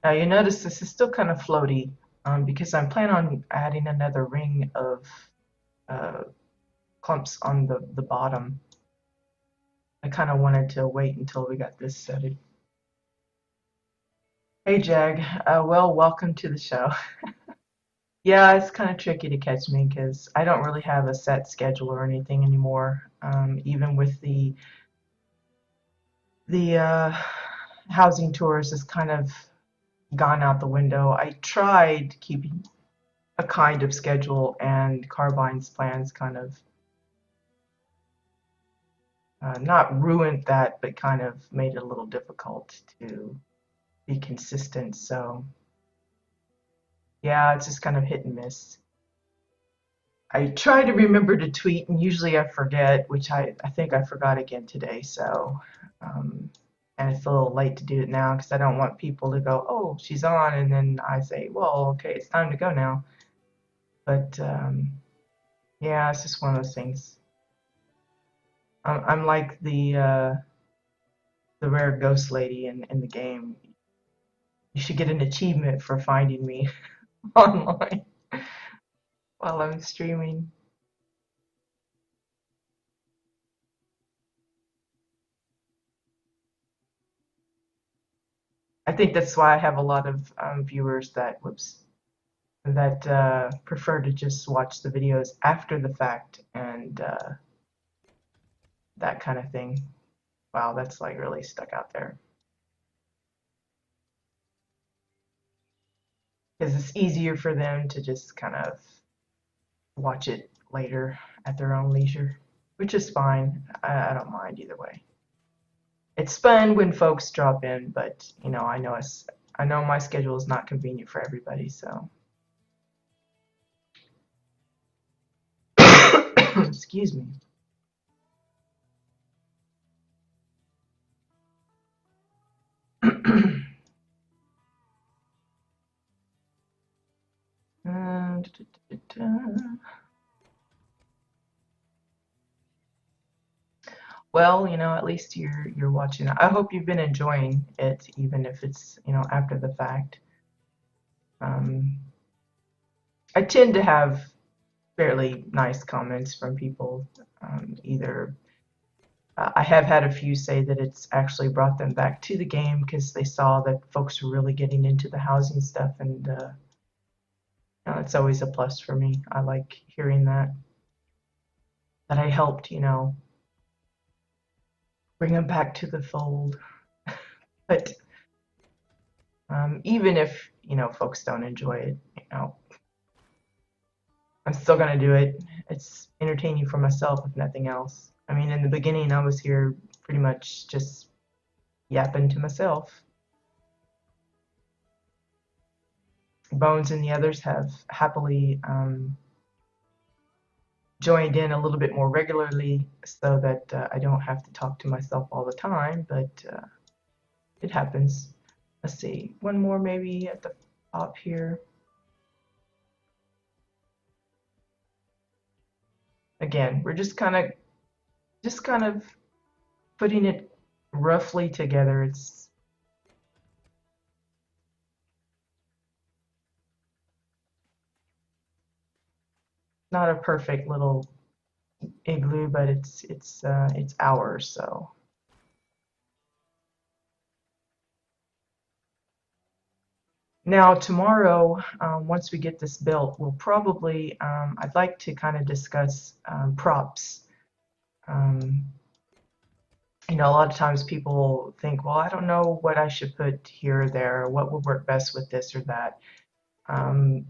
Now you notice this is still kind of floaty because I'm planning on adding another ring of uh, clumps on the bottom. I kind of wanted to wait until we got this setted. Hey Jag, well, welcome to the show. Yeah, it's kind of tricky to catch me because I don't really have a set schedule or anything anymore. Even with the housing tours has kind of gone out the window. I tried keeping a kind of schedule, and Carbine's plans kind of not ruined that, but kind of made it a little difficult to be consistent. So yeah, it's just kind of hit and miss. I try to remember to tweet, and usually I forget, which I think I forgot again today. So, and it's a little late to do it now because I don't want people to go, oh, she's on, and then I say, well, okay, it's time to go now. But yeah, it's just one of those things. I'm like the rare ghost lady in the game. You should get an achievement for finding me online while I'm streaming. I think that's why I have a lot of viewers that prefer to just watch the videos after the fact and that kind of thing. Wow, that's like really stuck out there because it's easier for them to just kind of watch it later at their own leisure, which is fine. I don't mind either way. It's fun when folks drop in, but you know, I know my schedule is not convenient for everybody, so excuse me. Da, da, da, da. Well, you know, at least you're watching. I hope you've been enjoying it, even if it's, you know, after the fact. Um, I tend to have fairly nice comments from people. Either I have had a few say that it's actually brought them back to the game because they saw that folks were really getting into the housing stuff, and you know, it's always a plus for me. I like hearing that I helped, you know, bring them back to the fold. But even if you know folks don't enjoy it, you know, I'm still gonna do it. It's entertaining for myself, if nothing else. I mean, in the beginning, I was here pretty much just yapping to myself. Bones and the others have happily joined in a little bit more regularly so that I don't have to talk to myself all the time, but it happens. Let's see, one more maybe at the top here. Again, we're just kind of putting it roughly together. It's not a perfect little igloo, but it's ours. So now tomorrow, once we get this built, we'll probably I'd like to kind of discuss props. Um, you know, a lot of times people think, well, I don't know what I should put here or there, or what would work best with this or that. Um,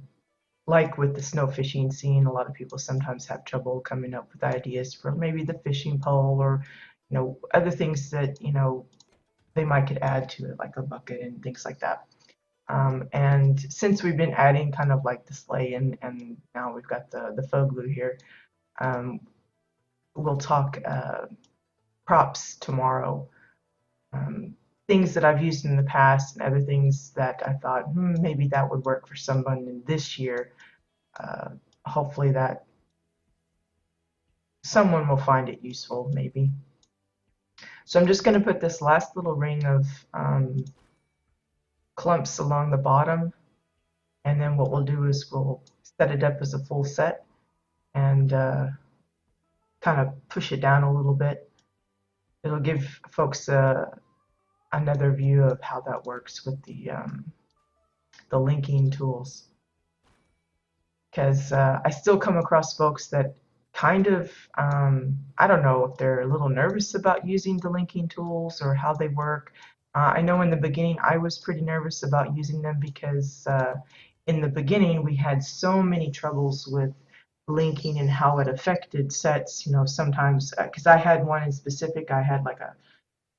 like with the snow fishing scene, a lot of people sometimes have trouble coming up with ideas for maybe the fishing pole or, you know, other things that, you know, they might could add to it, like a bucket and things like that. And since we've been adding kind of like the sleigh and now we've got the faux glue here, um, we'll talk props tomorrow. Um, things that I've used in the past and other things that I thought, maybe that would work for someone in this year. Uh, Hopefully that someone will find it useful, maybe. So I'm just going to put this last little ring of clumps along the bottom, and then what we'll do is we'll set it up as a full set and kind of push it down a little bit. It'll give folks another view of how that works with the linking tools. Because I still come across folks that kind of, I don't know if they're a little nervous about using the linking tools or how they work. I know in the beginning I was pretty nervous about using them because in the beginning we had so many troubles with linking and how it affected sets. You know, sometimes, because I had one in specific, I had like a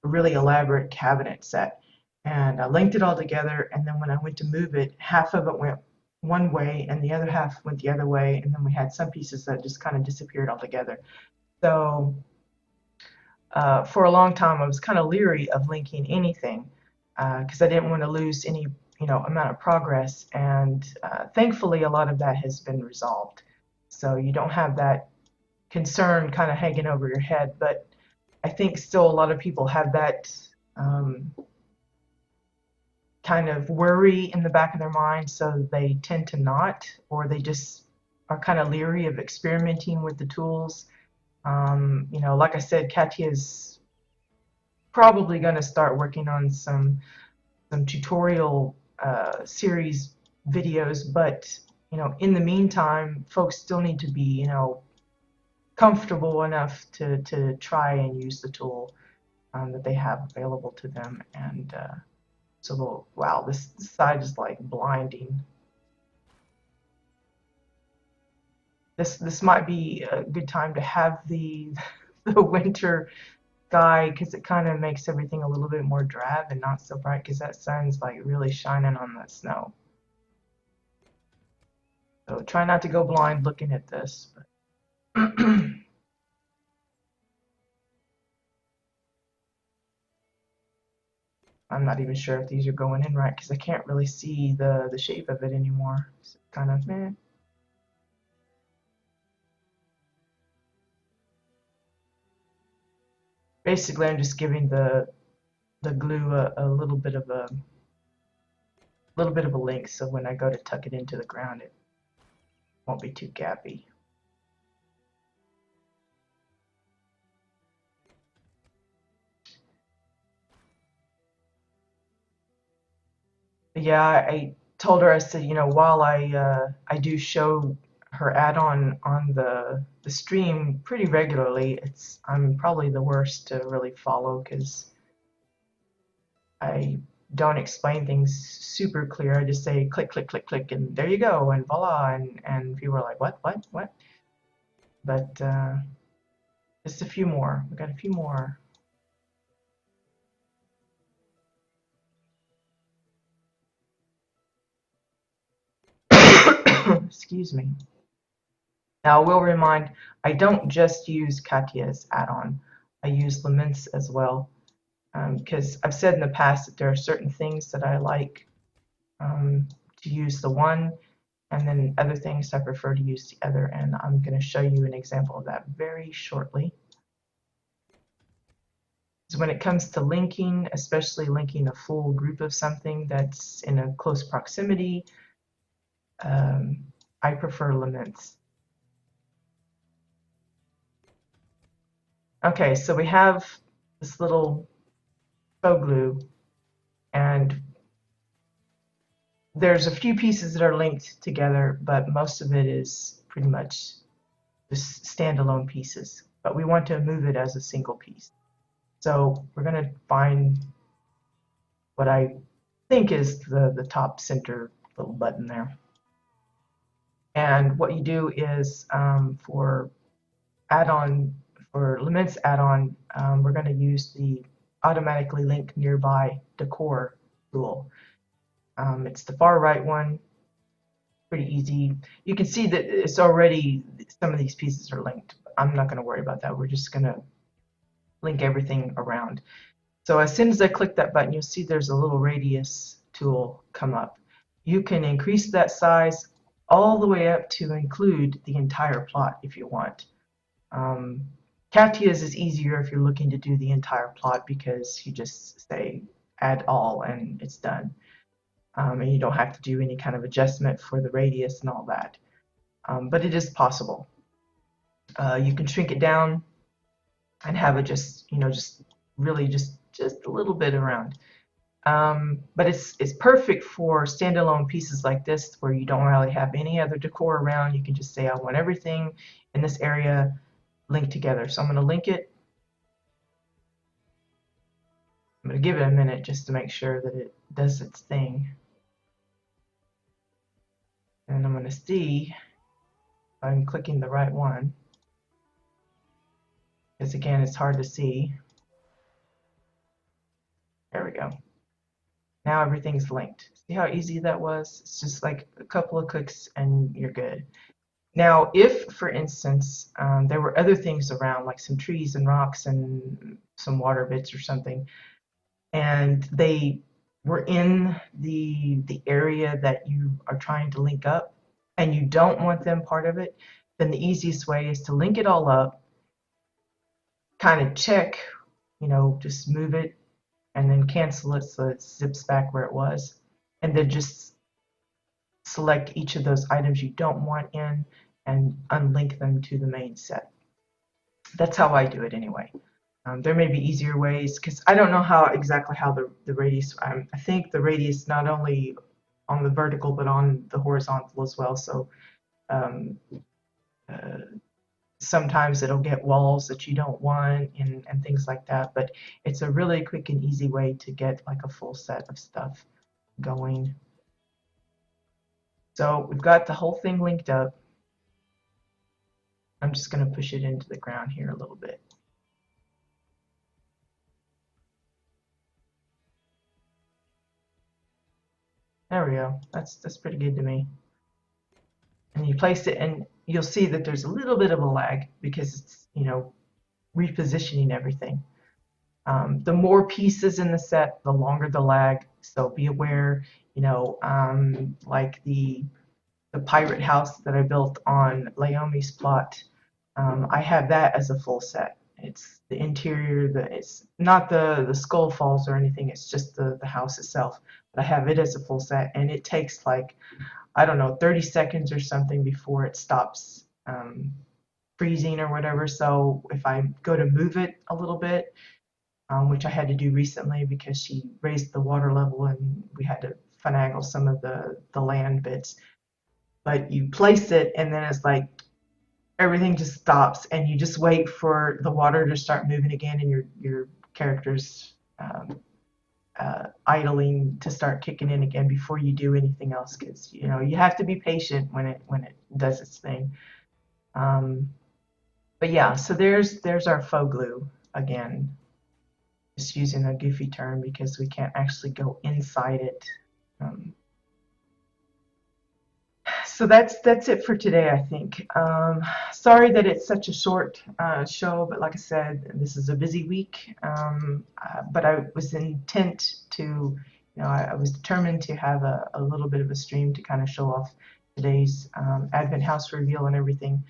really elaborate cabinet set. And I linked it all together, and then when I went to move it, half of it went one way and the other half went the other way, and then we had some pieces that just kind of disappeared altogether. So for a long time I was kind of leery of linking anything because I didn't want to lose any amount of progress, and thankfully a lot of that has been resolved. So you don't have that concern kind of hanging over your head, but I think still a lot of people have that kind of worry in the back of their mind, so they tend to not, or they just are kind of leery of experimenting with the tools. Like I said, Katya's probably going to start working on some tutorial series videos, but in the meantime, folks still need to be comfortable enough to try and use the tool that they have available to them. And so, wow, this side is like blinding. This might be a good time to have the winter sky, because it kind of makes everything a little bit more drab and not so bright, because that sun's like really shining on the snow. So try not to go blind looking at this. But I'm not even sure if these are going in right because I can't really see the shape of it anymore. It's kind of meh. Basically, I'm just giving the glue a little bit of a length, so when I go to tuck it into the ground, it won't be too gappy. Yeah, I told her, I said, while I do show her add-on on the stream pretty regularly, I'm probably the worst to really follow because I don't explain things super clear. I just say click, click, click, click, and there you go, and voila, and people are like, what? But just a few more. We got a few more. Excuse me. Now I will remind, I don't just use Katya's add-on. I use Lament's as well, because I've said in the past that there are certain things that I like to use the one, and then other things I prefer to use the other, and I'm going to show you an example of that very shortly. So when it comes to linking, especially linking a full group of something that's in a close proximity, I prefer Lament's. Okay, so we have this little faux glue, and there's a few pieces that are linked together, but most of it is pretty much just standalone pieces. But we want to move it as a single piece. So we're going to find what I think is the top center little button there. And what you do is for Lament's add-on, we're going to use the automatically link nearby decor tool. It's the far right one, pretty easy. You can see that it's already, some of these pieces are linked. I'm not going to worry about that. We're just going to link everything around. So as soon as I click that button, you'll see there's a little radius tool come up. You can increase that size all the way up to include the entire plot if you want. Um, CATIA's is easier if you're looking to do the entire plot because you just say add all and it's done. And you don't have to do any kind of adjustment for the radius and all that. But it is possible. You can shrink it down and have it just, just really just a little bit around. But it's perfect for standalone pieces like this where you don't really have any other decor around. You can just say I want everything in this area linked together. So I'm going to link it. I'm going to give it a minute just to make sure that it does its thing. And I'm going to see if I'm clicking the right one. Because again, it's hard to see. There we go. Now everything's linked. See how easy that was? It's just like a couple of clicks and you're good. Now, if, for instance, there were other things around, like some trees and rocks and some water bits or something, and they were in the area that you are trying to link up, and you don't want them part of it, then the easiest way is to link it all up, kind of check, just move it, and then cancel it so it zips back where it was, and then just select each of those items you don't want in and unlink them to the main set. That's how I do it anyway. There may be easier ways because I don't know exactly how the radius. I think the radius not only on the vertical but on the horizontal as well. So um, uh, sometimes it'll get walls that you don't want and things like that. But it's a really quick and easy way to get like a full set of stuff going. So we've got the whole thing linked up. I'm just going to push it into the ground here a little bit. There we go. That's pretty good to me. And you place it, and you'll see that there's a little bit of a lag because it's repositioning everything. The more pieces in the set, the longer the lag. So be aware. Like the pirate house that I built on Laomi's plot. I have that as a full set. It's the interior, it's not the skull falls or anything, it's just the house itself. But I have it as a full set, and it takes like, I don't know, 30 seconds or something before it stops freezing or whatever. So if I go to move it a little bit, which I had to do recently because she raised the water level and we had to finagle some of the land bits. But you place it, and then it's like everything just stops, and you just wait for the water to start moving again, and your character's idling to start kicking in again before you do anything else. Because you have to be patient when it does its thing. But yeah, so there's our faux glue again. Just using a goofy term because we can't actually go inside it. So that's it for today, I think. Sorry that it's such a short show, but like I said, this is a busy week. But I was intent to, I was determined to have a little bit of a stream to kind of show off today's Advent house reveal and everything.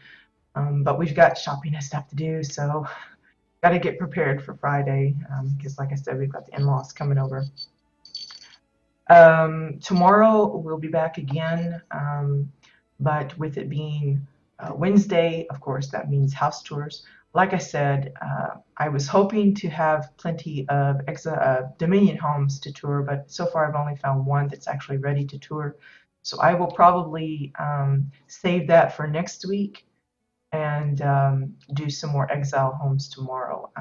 But we've got shopping and stuff to do, so got to get prepared for Friday because, like I said, we've got the in-laws coming over. Tomorrow we'll be back again, but with it being Wednesday, of course, that means house tours. Like I said, I was hoping to have plenty of Dominion homes to tour, but so far I've only found one that's actually ready to tour. So I will probably save that for next week and do some more exile homes tomorrow.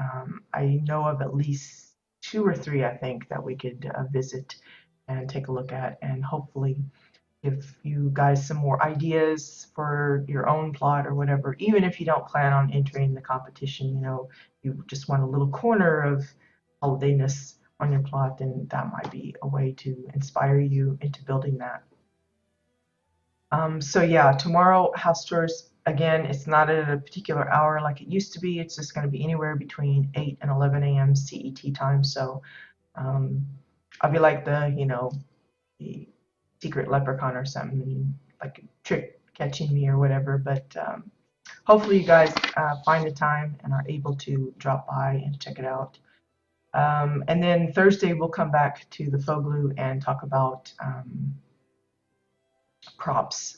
I know of at least 2 or 3, I think, that we could visit and take a look at, and hopefully give you guys some more ideas for your own plot or whatever. Even if you don't plan on entering the competition, you just want a little corner of holidayness on your plot, then that might be a way to inspire you into building that. So yeah, tomorrow house tours. Again, it's not at a particular hour like it used to be. It's just going to be anywhere between 8 and 11 a.m. CET time. So um, I'll be like the secret leprechaun or something, like trick catching me or whatever. But hopefully you guys find the time and are able to drop by and check it out. And then Thursday we'll come back to the Foglu and talk about props,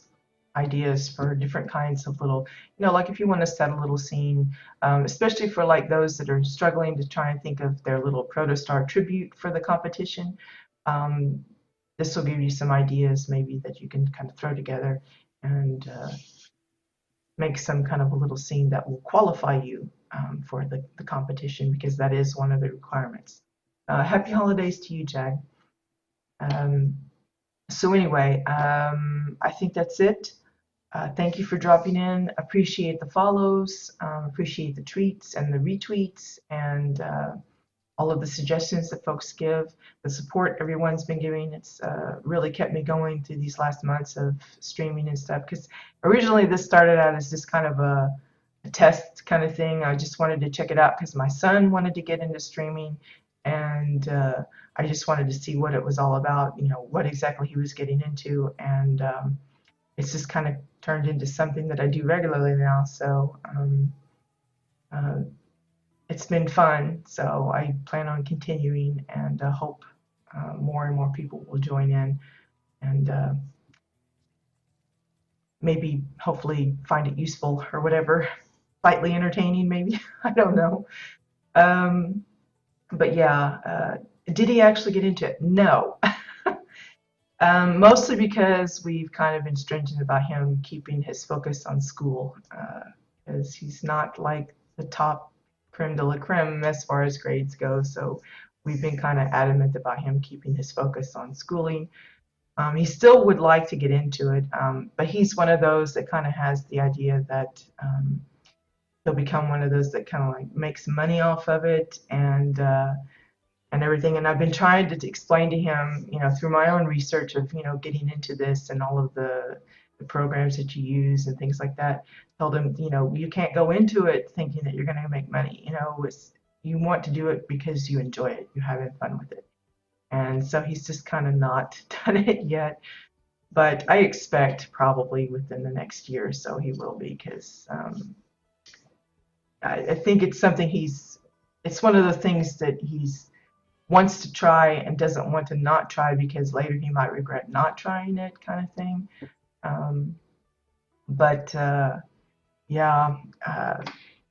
ideas for different kinds of little, like if you want to set a little scene, especially for like those that are struggling to try and think of their little protostar tribute for the competition. This will give you some ideas maybe that you can kind of throw together and make some kind of a little scene that will qualify you for the competition, because that is one of the requirements. Happy holidays to you, Jag. So anyway, I think that's it. Thank you for dropping in. Appreciate the follows, appreciate the tweets and the retweets, and all of the suggestions that folks give, the support everyone's been giving. It's really kept me going through these last months of streaming and stuff, because originally this started out as just kind of a test kind of thing. I just wanted to check it out because my son wanted to get into streaming, and I just wanted to see what it was all about, what exactly he was getting into, and it's just kind of turned into something that I do regularly now. So it's been fun, so I plan on continuing, and hope more and more people will join in, and maybe hopefully find it useful or whatever, slightly entertaining maybe. I don't know. But yeah, did he actually get into it? No. Mostly because we've kind of been stringent about him keeping his focus on school, because he's not like the top creme de la creme as far as grades go. So we've been kind of adamant about him keeping his focus on schooling. He still would like to get into it, but he's one of those that kind of has the idea that he'll become one of those that kind of like makes money off of it, and everything. And I've been trying to explain to him, through my own research of, getting into this and all of the programs that you use and things like that. Told him, you can't go into it thinking that you're going to make money. You want to do it because you enjoy it. You're having fun with it. And so he's just kind of not done it yet. But I expect probably within the next year or so he will be, because I think it's something it's one of the things that he's wants to try and doesn't want to not try, because later he might regret not trying it, kind of thing. Yeah,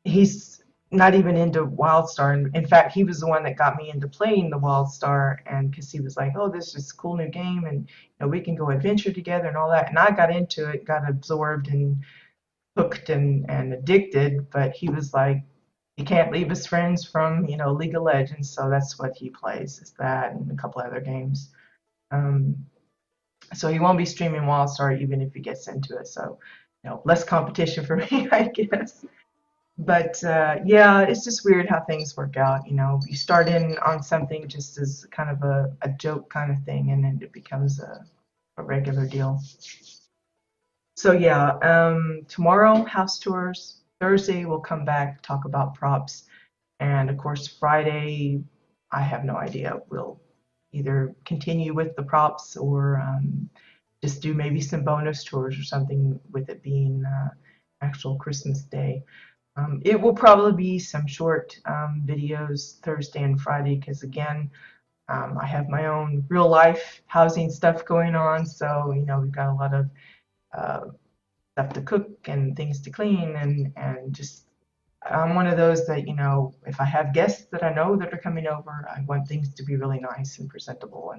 he's not even into WildStar. In fact, he was the one that got me into playing the WildStar, and because he was like, oh, this is a cool new game, and we can go adventure together and all that. And I got into it, got absorbed and hooked and addicted, but he was like, he can't leave his friends from, League of Legends, so that's what he plays, is that and a couple other games. So he won't be streaming WildStar even if he gets into it. So, less competition for me, I guess. But yeah, it's just weird how things work out. You start in on something just as kind of a joke kind of thing, and then it becomes a regular deal. So yeah, tomorrow house tours. Thursday we'll come back, talk about props, and of course Friday I have no idea. We'll either continue with the props or just do maybe some bonus tours or something, with it being actual Christmas Day. It will probably be some short videos Thursday and Friday, because again, I have my own real life housing stuff going on, so we've got a lot of stuff to cook and things to clean, and just I'm one of those that if I have guests that I know that are coming over, I want things to be really nice and presentable,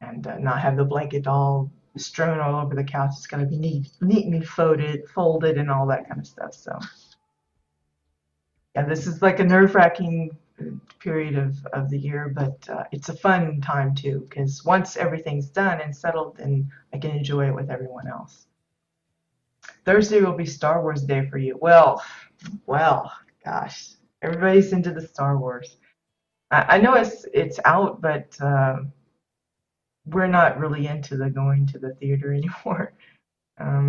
and not have the blanket all strewn all over the couch. It's got to be neatly folded and all that kind of stuff. So yeah, this is like a nerve-wracking period of the year, but it's a fun time too, because once everything's done and settled, then I can enjoy it with everyone else. Thursday will be Star Wars Day for you. Well, gosh, everybody's into the Star Wars. I know it's out, but we're not really into the going to the theater anymore.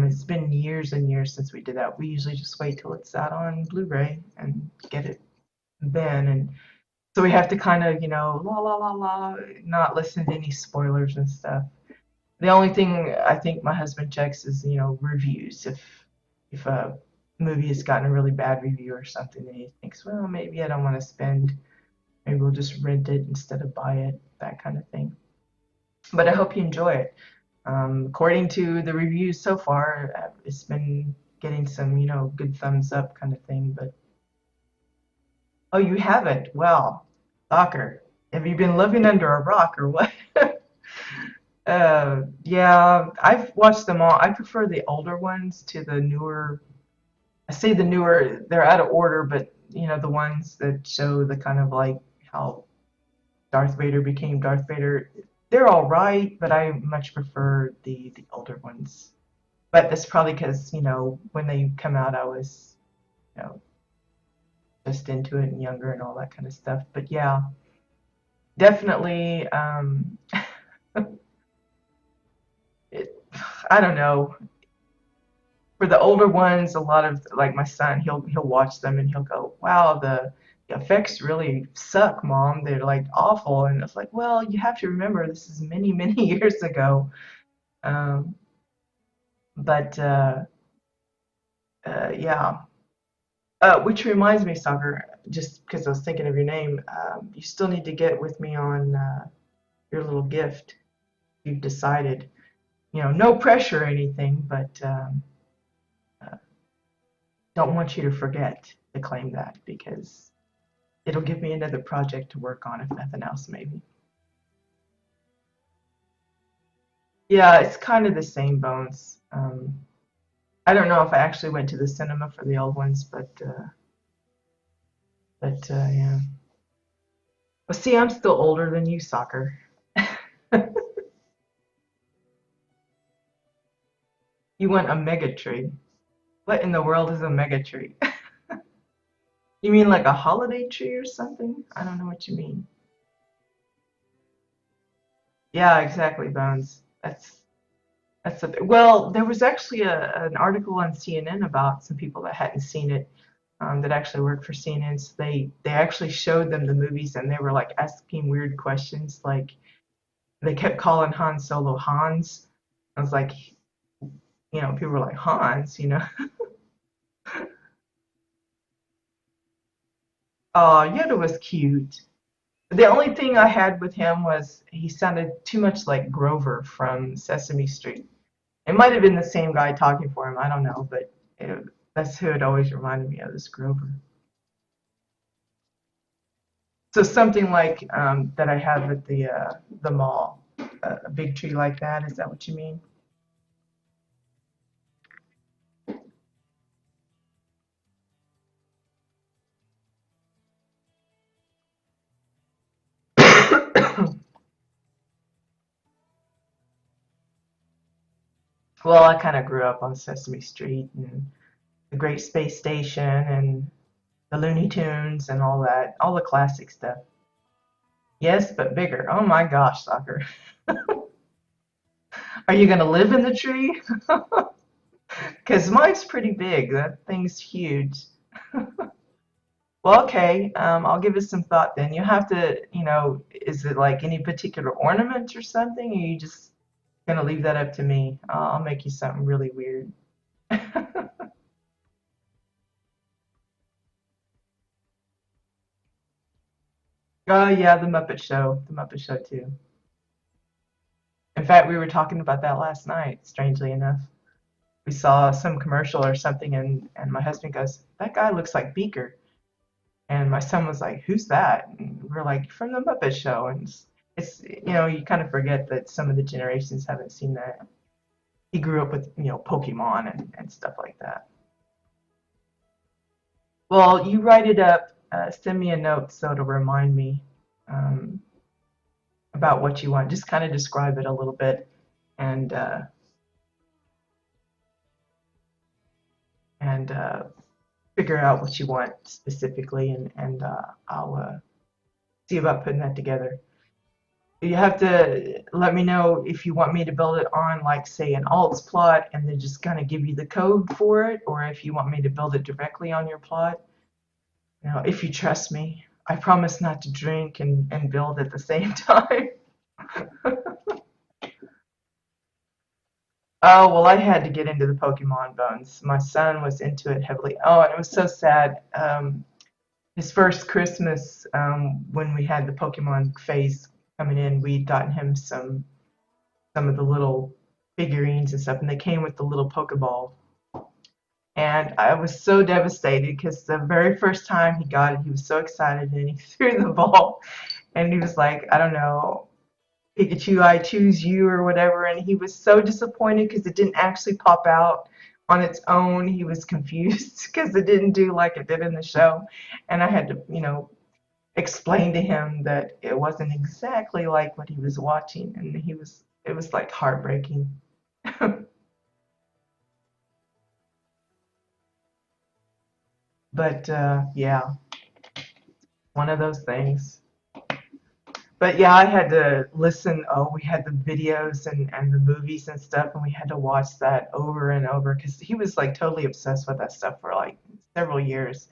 It's been years and years since we did that. We usually just wait till it's out on Blu-ray and get it then. And so we have to kind of, la la la la, not listen to any spoilers and stuff. The only thing I think my husband checks is, reviews. If a movie has gotten a really bad review or something, and he thinks, well, maybe I don't want to spend, maybe we'll just rent it instead of buy it, that kind of thing. But I hope you enjoy it. According to the reviews so far, it's been getting some, good thumbs up kind of thing. But oh, you haven't? Well, soccer. Have you been living under a rock or what? Yeah, I've watched them all. I prefer the older ones to the newer. I say the newer, they're out of order, but the ones that show the kind of like how Darth Vader became Darth Vader. They're all right, but I much prefer the older ones. But that's probably because, when they come out, I was, you know, just into it and younger and all that kind of stuff. But yeah, definitely, it, I don't know. For the older ones, a lot of like my son, he'll watch them and he'll go, "Wow, the effects really suck, Mom. They're like awful." And it's like, well, you have to remember this is many, many years ago. Um, but yeah. Which reminds me, Soccer, just because I was thinking of your name, you still need to get with me on your little gift. You've decided, no pressure or anything, but uh, don't want you to forget to claim that because it'll give me another project to work on, if nothing else, maybe. Yeah, it's kind of the same bones. I don't know if I actually went to the cinema for the old ones, but yeah. Well, see, I'm still older than you, Soccer. You want a mega tree. What in the world is a mega tree? You mean like a holiday tree or something? I don't know what you mean. Yeah, exactly, Bones. That's a well. There was actually an article on CNN about some people that hadn't seen it, that actually worked for CNN. So they actually showed them the movies and they were like asking weird questions. Like they kept calling Han Solo Hans. I was like, people were like Hans. Oh, Yoda was cute. The only thing I had with him was he sounded too much like Grover from Sesame Street. It might have been the same guy talking for him. I don't know, but that's who it always reminded me of, this Grover. So something like that I have at the mall, a big tree like that. Is that what you mean? Well, I kind of grew up on Sesame Street and the Great Space Station and the Looney Tunes and all the classic stuff. Yes, but bigger. Oh my gosh, Soccer. Are you gonna live in the tree? Because mine's pretty big. That thing's huge. Well, okay. I'll give it some thought then. You have to, is it like any particular ornament or something? Or are you just gonna leave that up to me? I'll make you something really weird. Oh yeah, the Muppet Show. The Muppet Show too. In fact, we were talking about that last night, strangely enough. We saw some commercial or something and my husband goes, "That guy looks like Beaker." And my son was like, "Who's that?" And we're like, "From the Muppet Show." And it's you kind of forget that some of the generations haven't seen that. He grew up with, Pokemon and stuff like that. Well, you write it up, send me a note so it'll remind me um, about what you want. Just kind of describe it a little bit and and figure out what you want specifically, and I'll see about putting that together. You have to let me know if you want me to build it on, like, say, an alts plot and then just kind of give you the code for it, or if you want me to build it directly on your plot. Now, if you trust me, I promise not to drink and build at the same time. Oh, well, I had to get into the Pokemon Bones. My son was into it heavily. Oh, and it was so sad. His first Christmas, when we had the Pokemon phase coming in, we'd gotten him some of the little figurines and stuff, and they came with the little Pokeball. And I was so devastated because the very first time he got it, he was so excited and he threw the ball and he was like, I don't know, Pikachu, I choose you or whatever. And he was so disappointed because it didn't actually pop out on its own. He was confused because it didn't do like it did in the show. And I had to, explain to him that it wasn't exactly like what he was watching. And it was like heartbreaking. But yeah, one of those things. But yeah, I had to listen. Oh, we had the videos and the movies and stuff, and we had to watch that over and over because he was like totally obsessed with that stuff for like several years.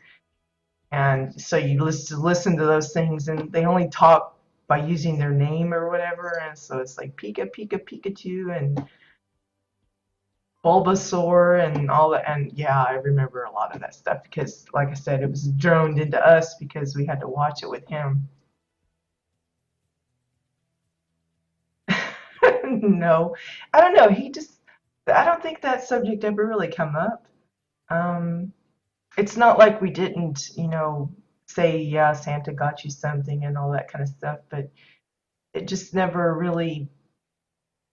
And so you listen to those things, and they only talk by using their name or whatever. And so it's like Pika, Pika, Pikachu, and Bulbasaur, and all that. And yeah, I remember a lot of that stuff because, like I said, it was droned into us because we had to watch it with him. No, I don't know. I don't think that subject ever really come up. Um, it's not like we didn't, say, yeah, Santa got you something and all that kind of stuff, but it just never really,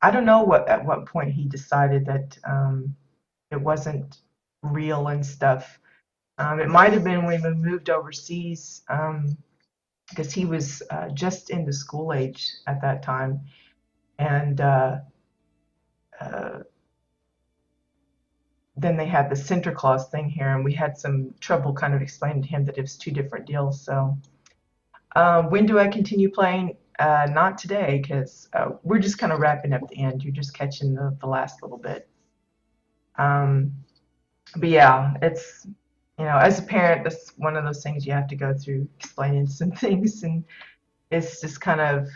I don't know at what point he decided that it wasn't real and stuff. It might have been when we moved overseas, because he was just into school age at that time. And uh, then they had the Center Clause thing here, and we had some trouble kind of explaining to him that it was two different deals. So, when do I continue playing? Not today, because we're just kind of wrapping up the end. You're just catching the last little bit. Um, but yeah, it's, as a parent, that's one of those things you have to go through explaining some things, and it's just kind of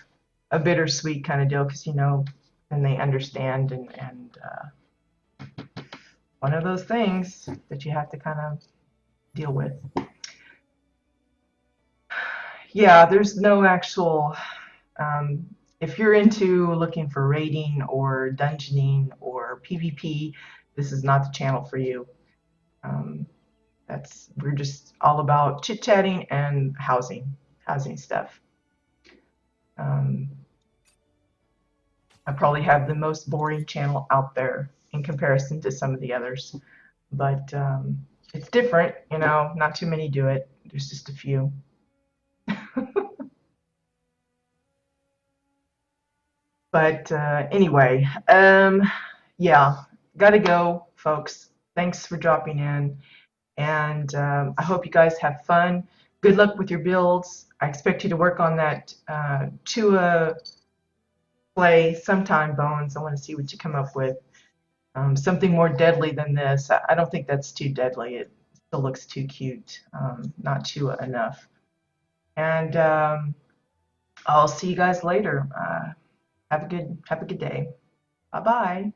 a bittersweet kind of deal because, then they understand, and one of those things that you have to kind of deal with. Yeah, there's no actual. Um, if you're into looking for raiding or dungeoning or PvP, this is not the channel for you. Um, we're just all about chit chatting and housing stuff. Um, I probably have the most boring channel out there in comparison to some of the others, but it's different. Not too many do it. There's just a few. But anyway, yeah, gotta go, folks. Thanks for dropping in, and I hope you guys have fun. Good luck with your builds. I expect you to work on that Tua play sometime, Bones. I want to see what you come up with. Something more deadly than this. I don't think that's too deadly. It still looks too cute. Not Tua enough. And I'll see you guys later. Have a good day. Bye bye.